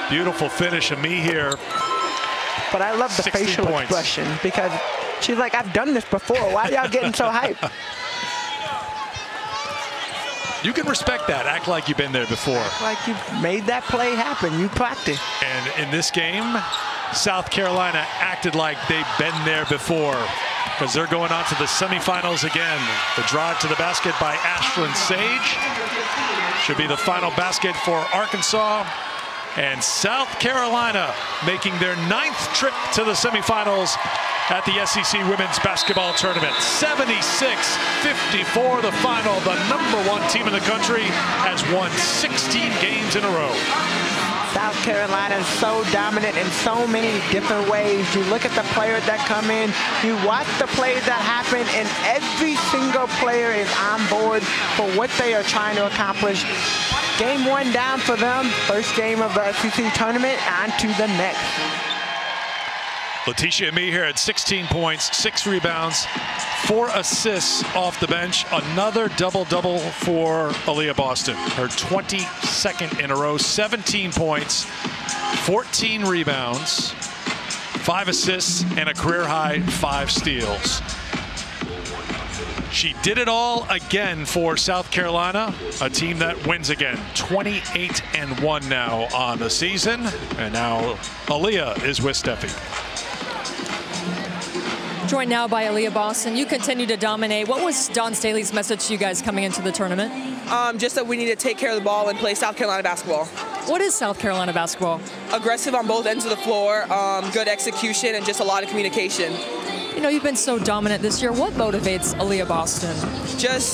Beautiful finish, Amie here. But I love the facial expression because she's like, I've done this before. Why are y'all getting so hyped? You can respect that. Act like you've been there before. Act like you made that play happen. You practiced. And in this game, South Carolina acted like they've been there before because they're going on to the semifinals again. The drive to the basket by Ashlyn Sage should be the final basket for Arkansas. And South Carolina making their 9th trip to the semifinals at the SEC Women's Basketball Tournament. 76-54 the final. The #1 team in the country has won 16 games in a row. South Carolina is so dominant in so many different ways. You look at the players that come in, you watch the plays that happen, and every single player is on board for what they are trying to accomplish. Game 1 down for them. First game of the SEC tournament, on to the next. Letitia Amie here at 16 points, 6 rebounds, 4 assists off the bench. Another double-double for Aaliyah Boston. Her 22nd in a row, 17 points, 14 rebounds, 5 assists, and a career-high 5 steals. She did it all again for South Carolina, a team that wins again. 28-1 now on the season. And now Aaliyah is with Steffi. Joined now by Aaliyah Boston. You continue to dominate. What was Dawn Staley's message to you guys coming into the tournament? Just that we need to take care of the ball and play South Carolina basketball. What is South Carolina basketball? Aggressive on both ends of the floor, good execution, and just a lot of communication. You know, you've been so dominant this year. What motivates Aaliyah Boston?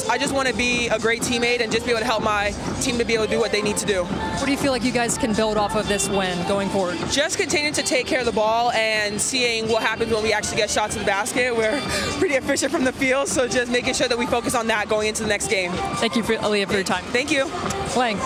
I just want to be a great teammate and just be able to help my team to be able to do what they need to do. What do you feel like you guys can build off of this win going forward? Just continuing to take care of the ball and seeing what happens when we actually get shots to the basket. We're pretty efficient from the field, so just making sure that we focus on that going into the next game. Thank you, Aaliyah, for your time. Thank you. Lang.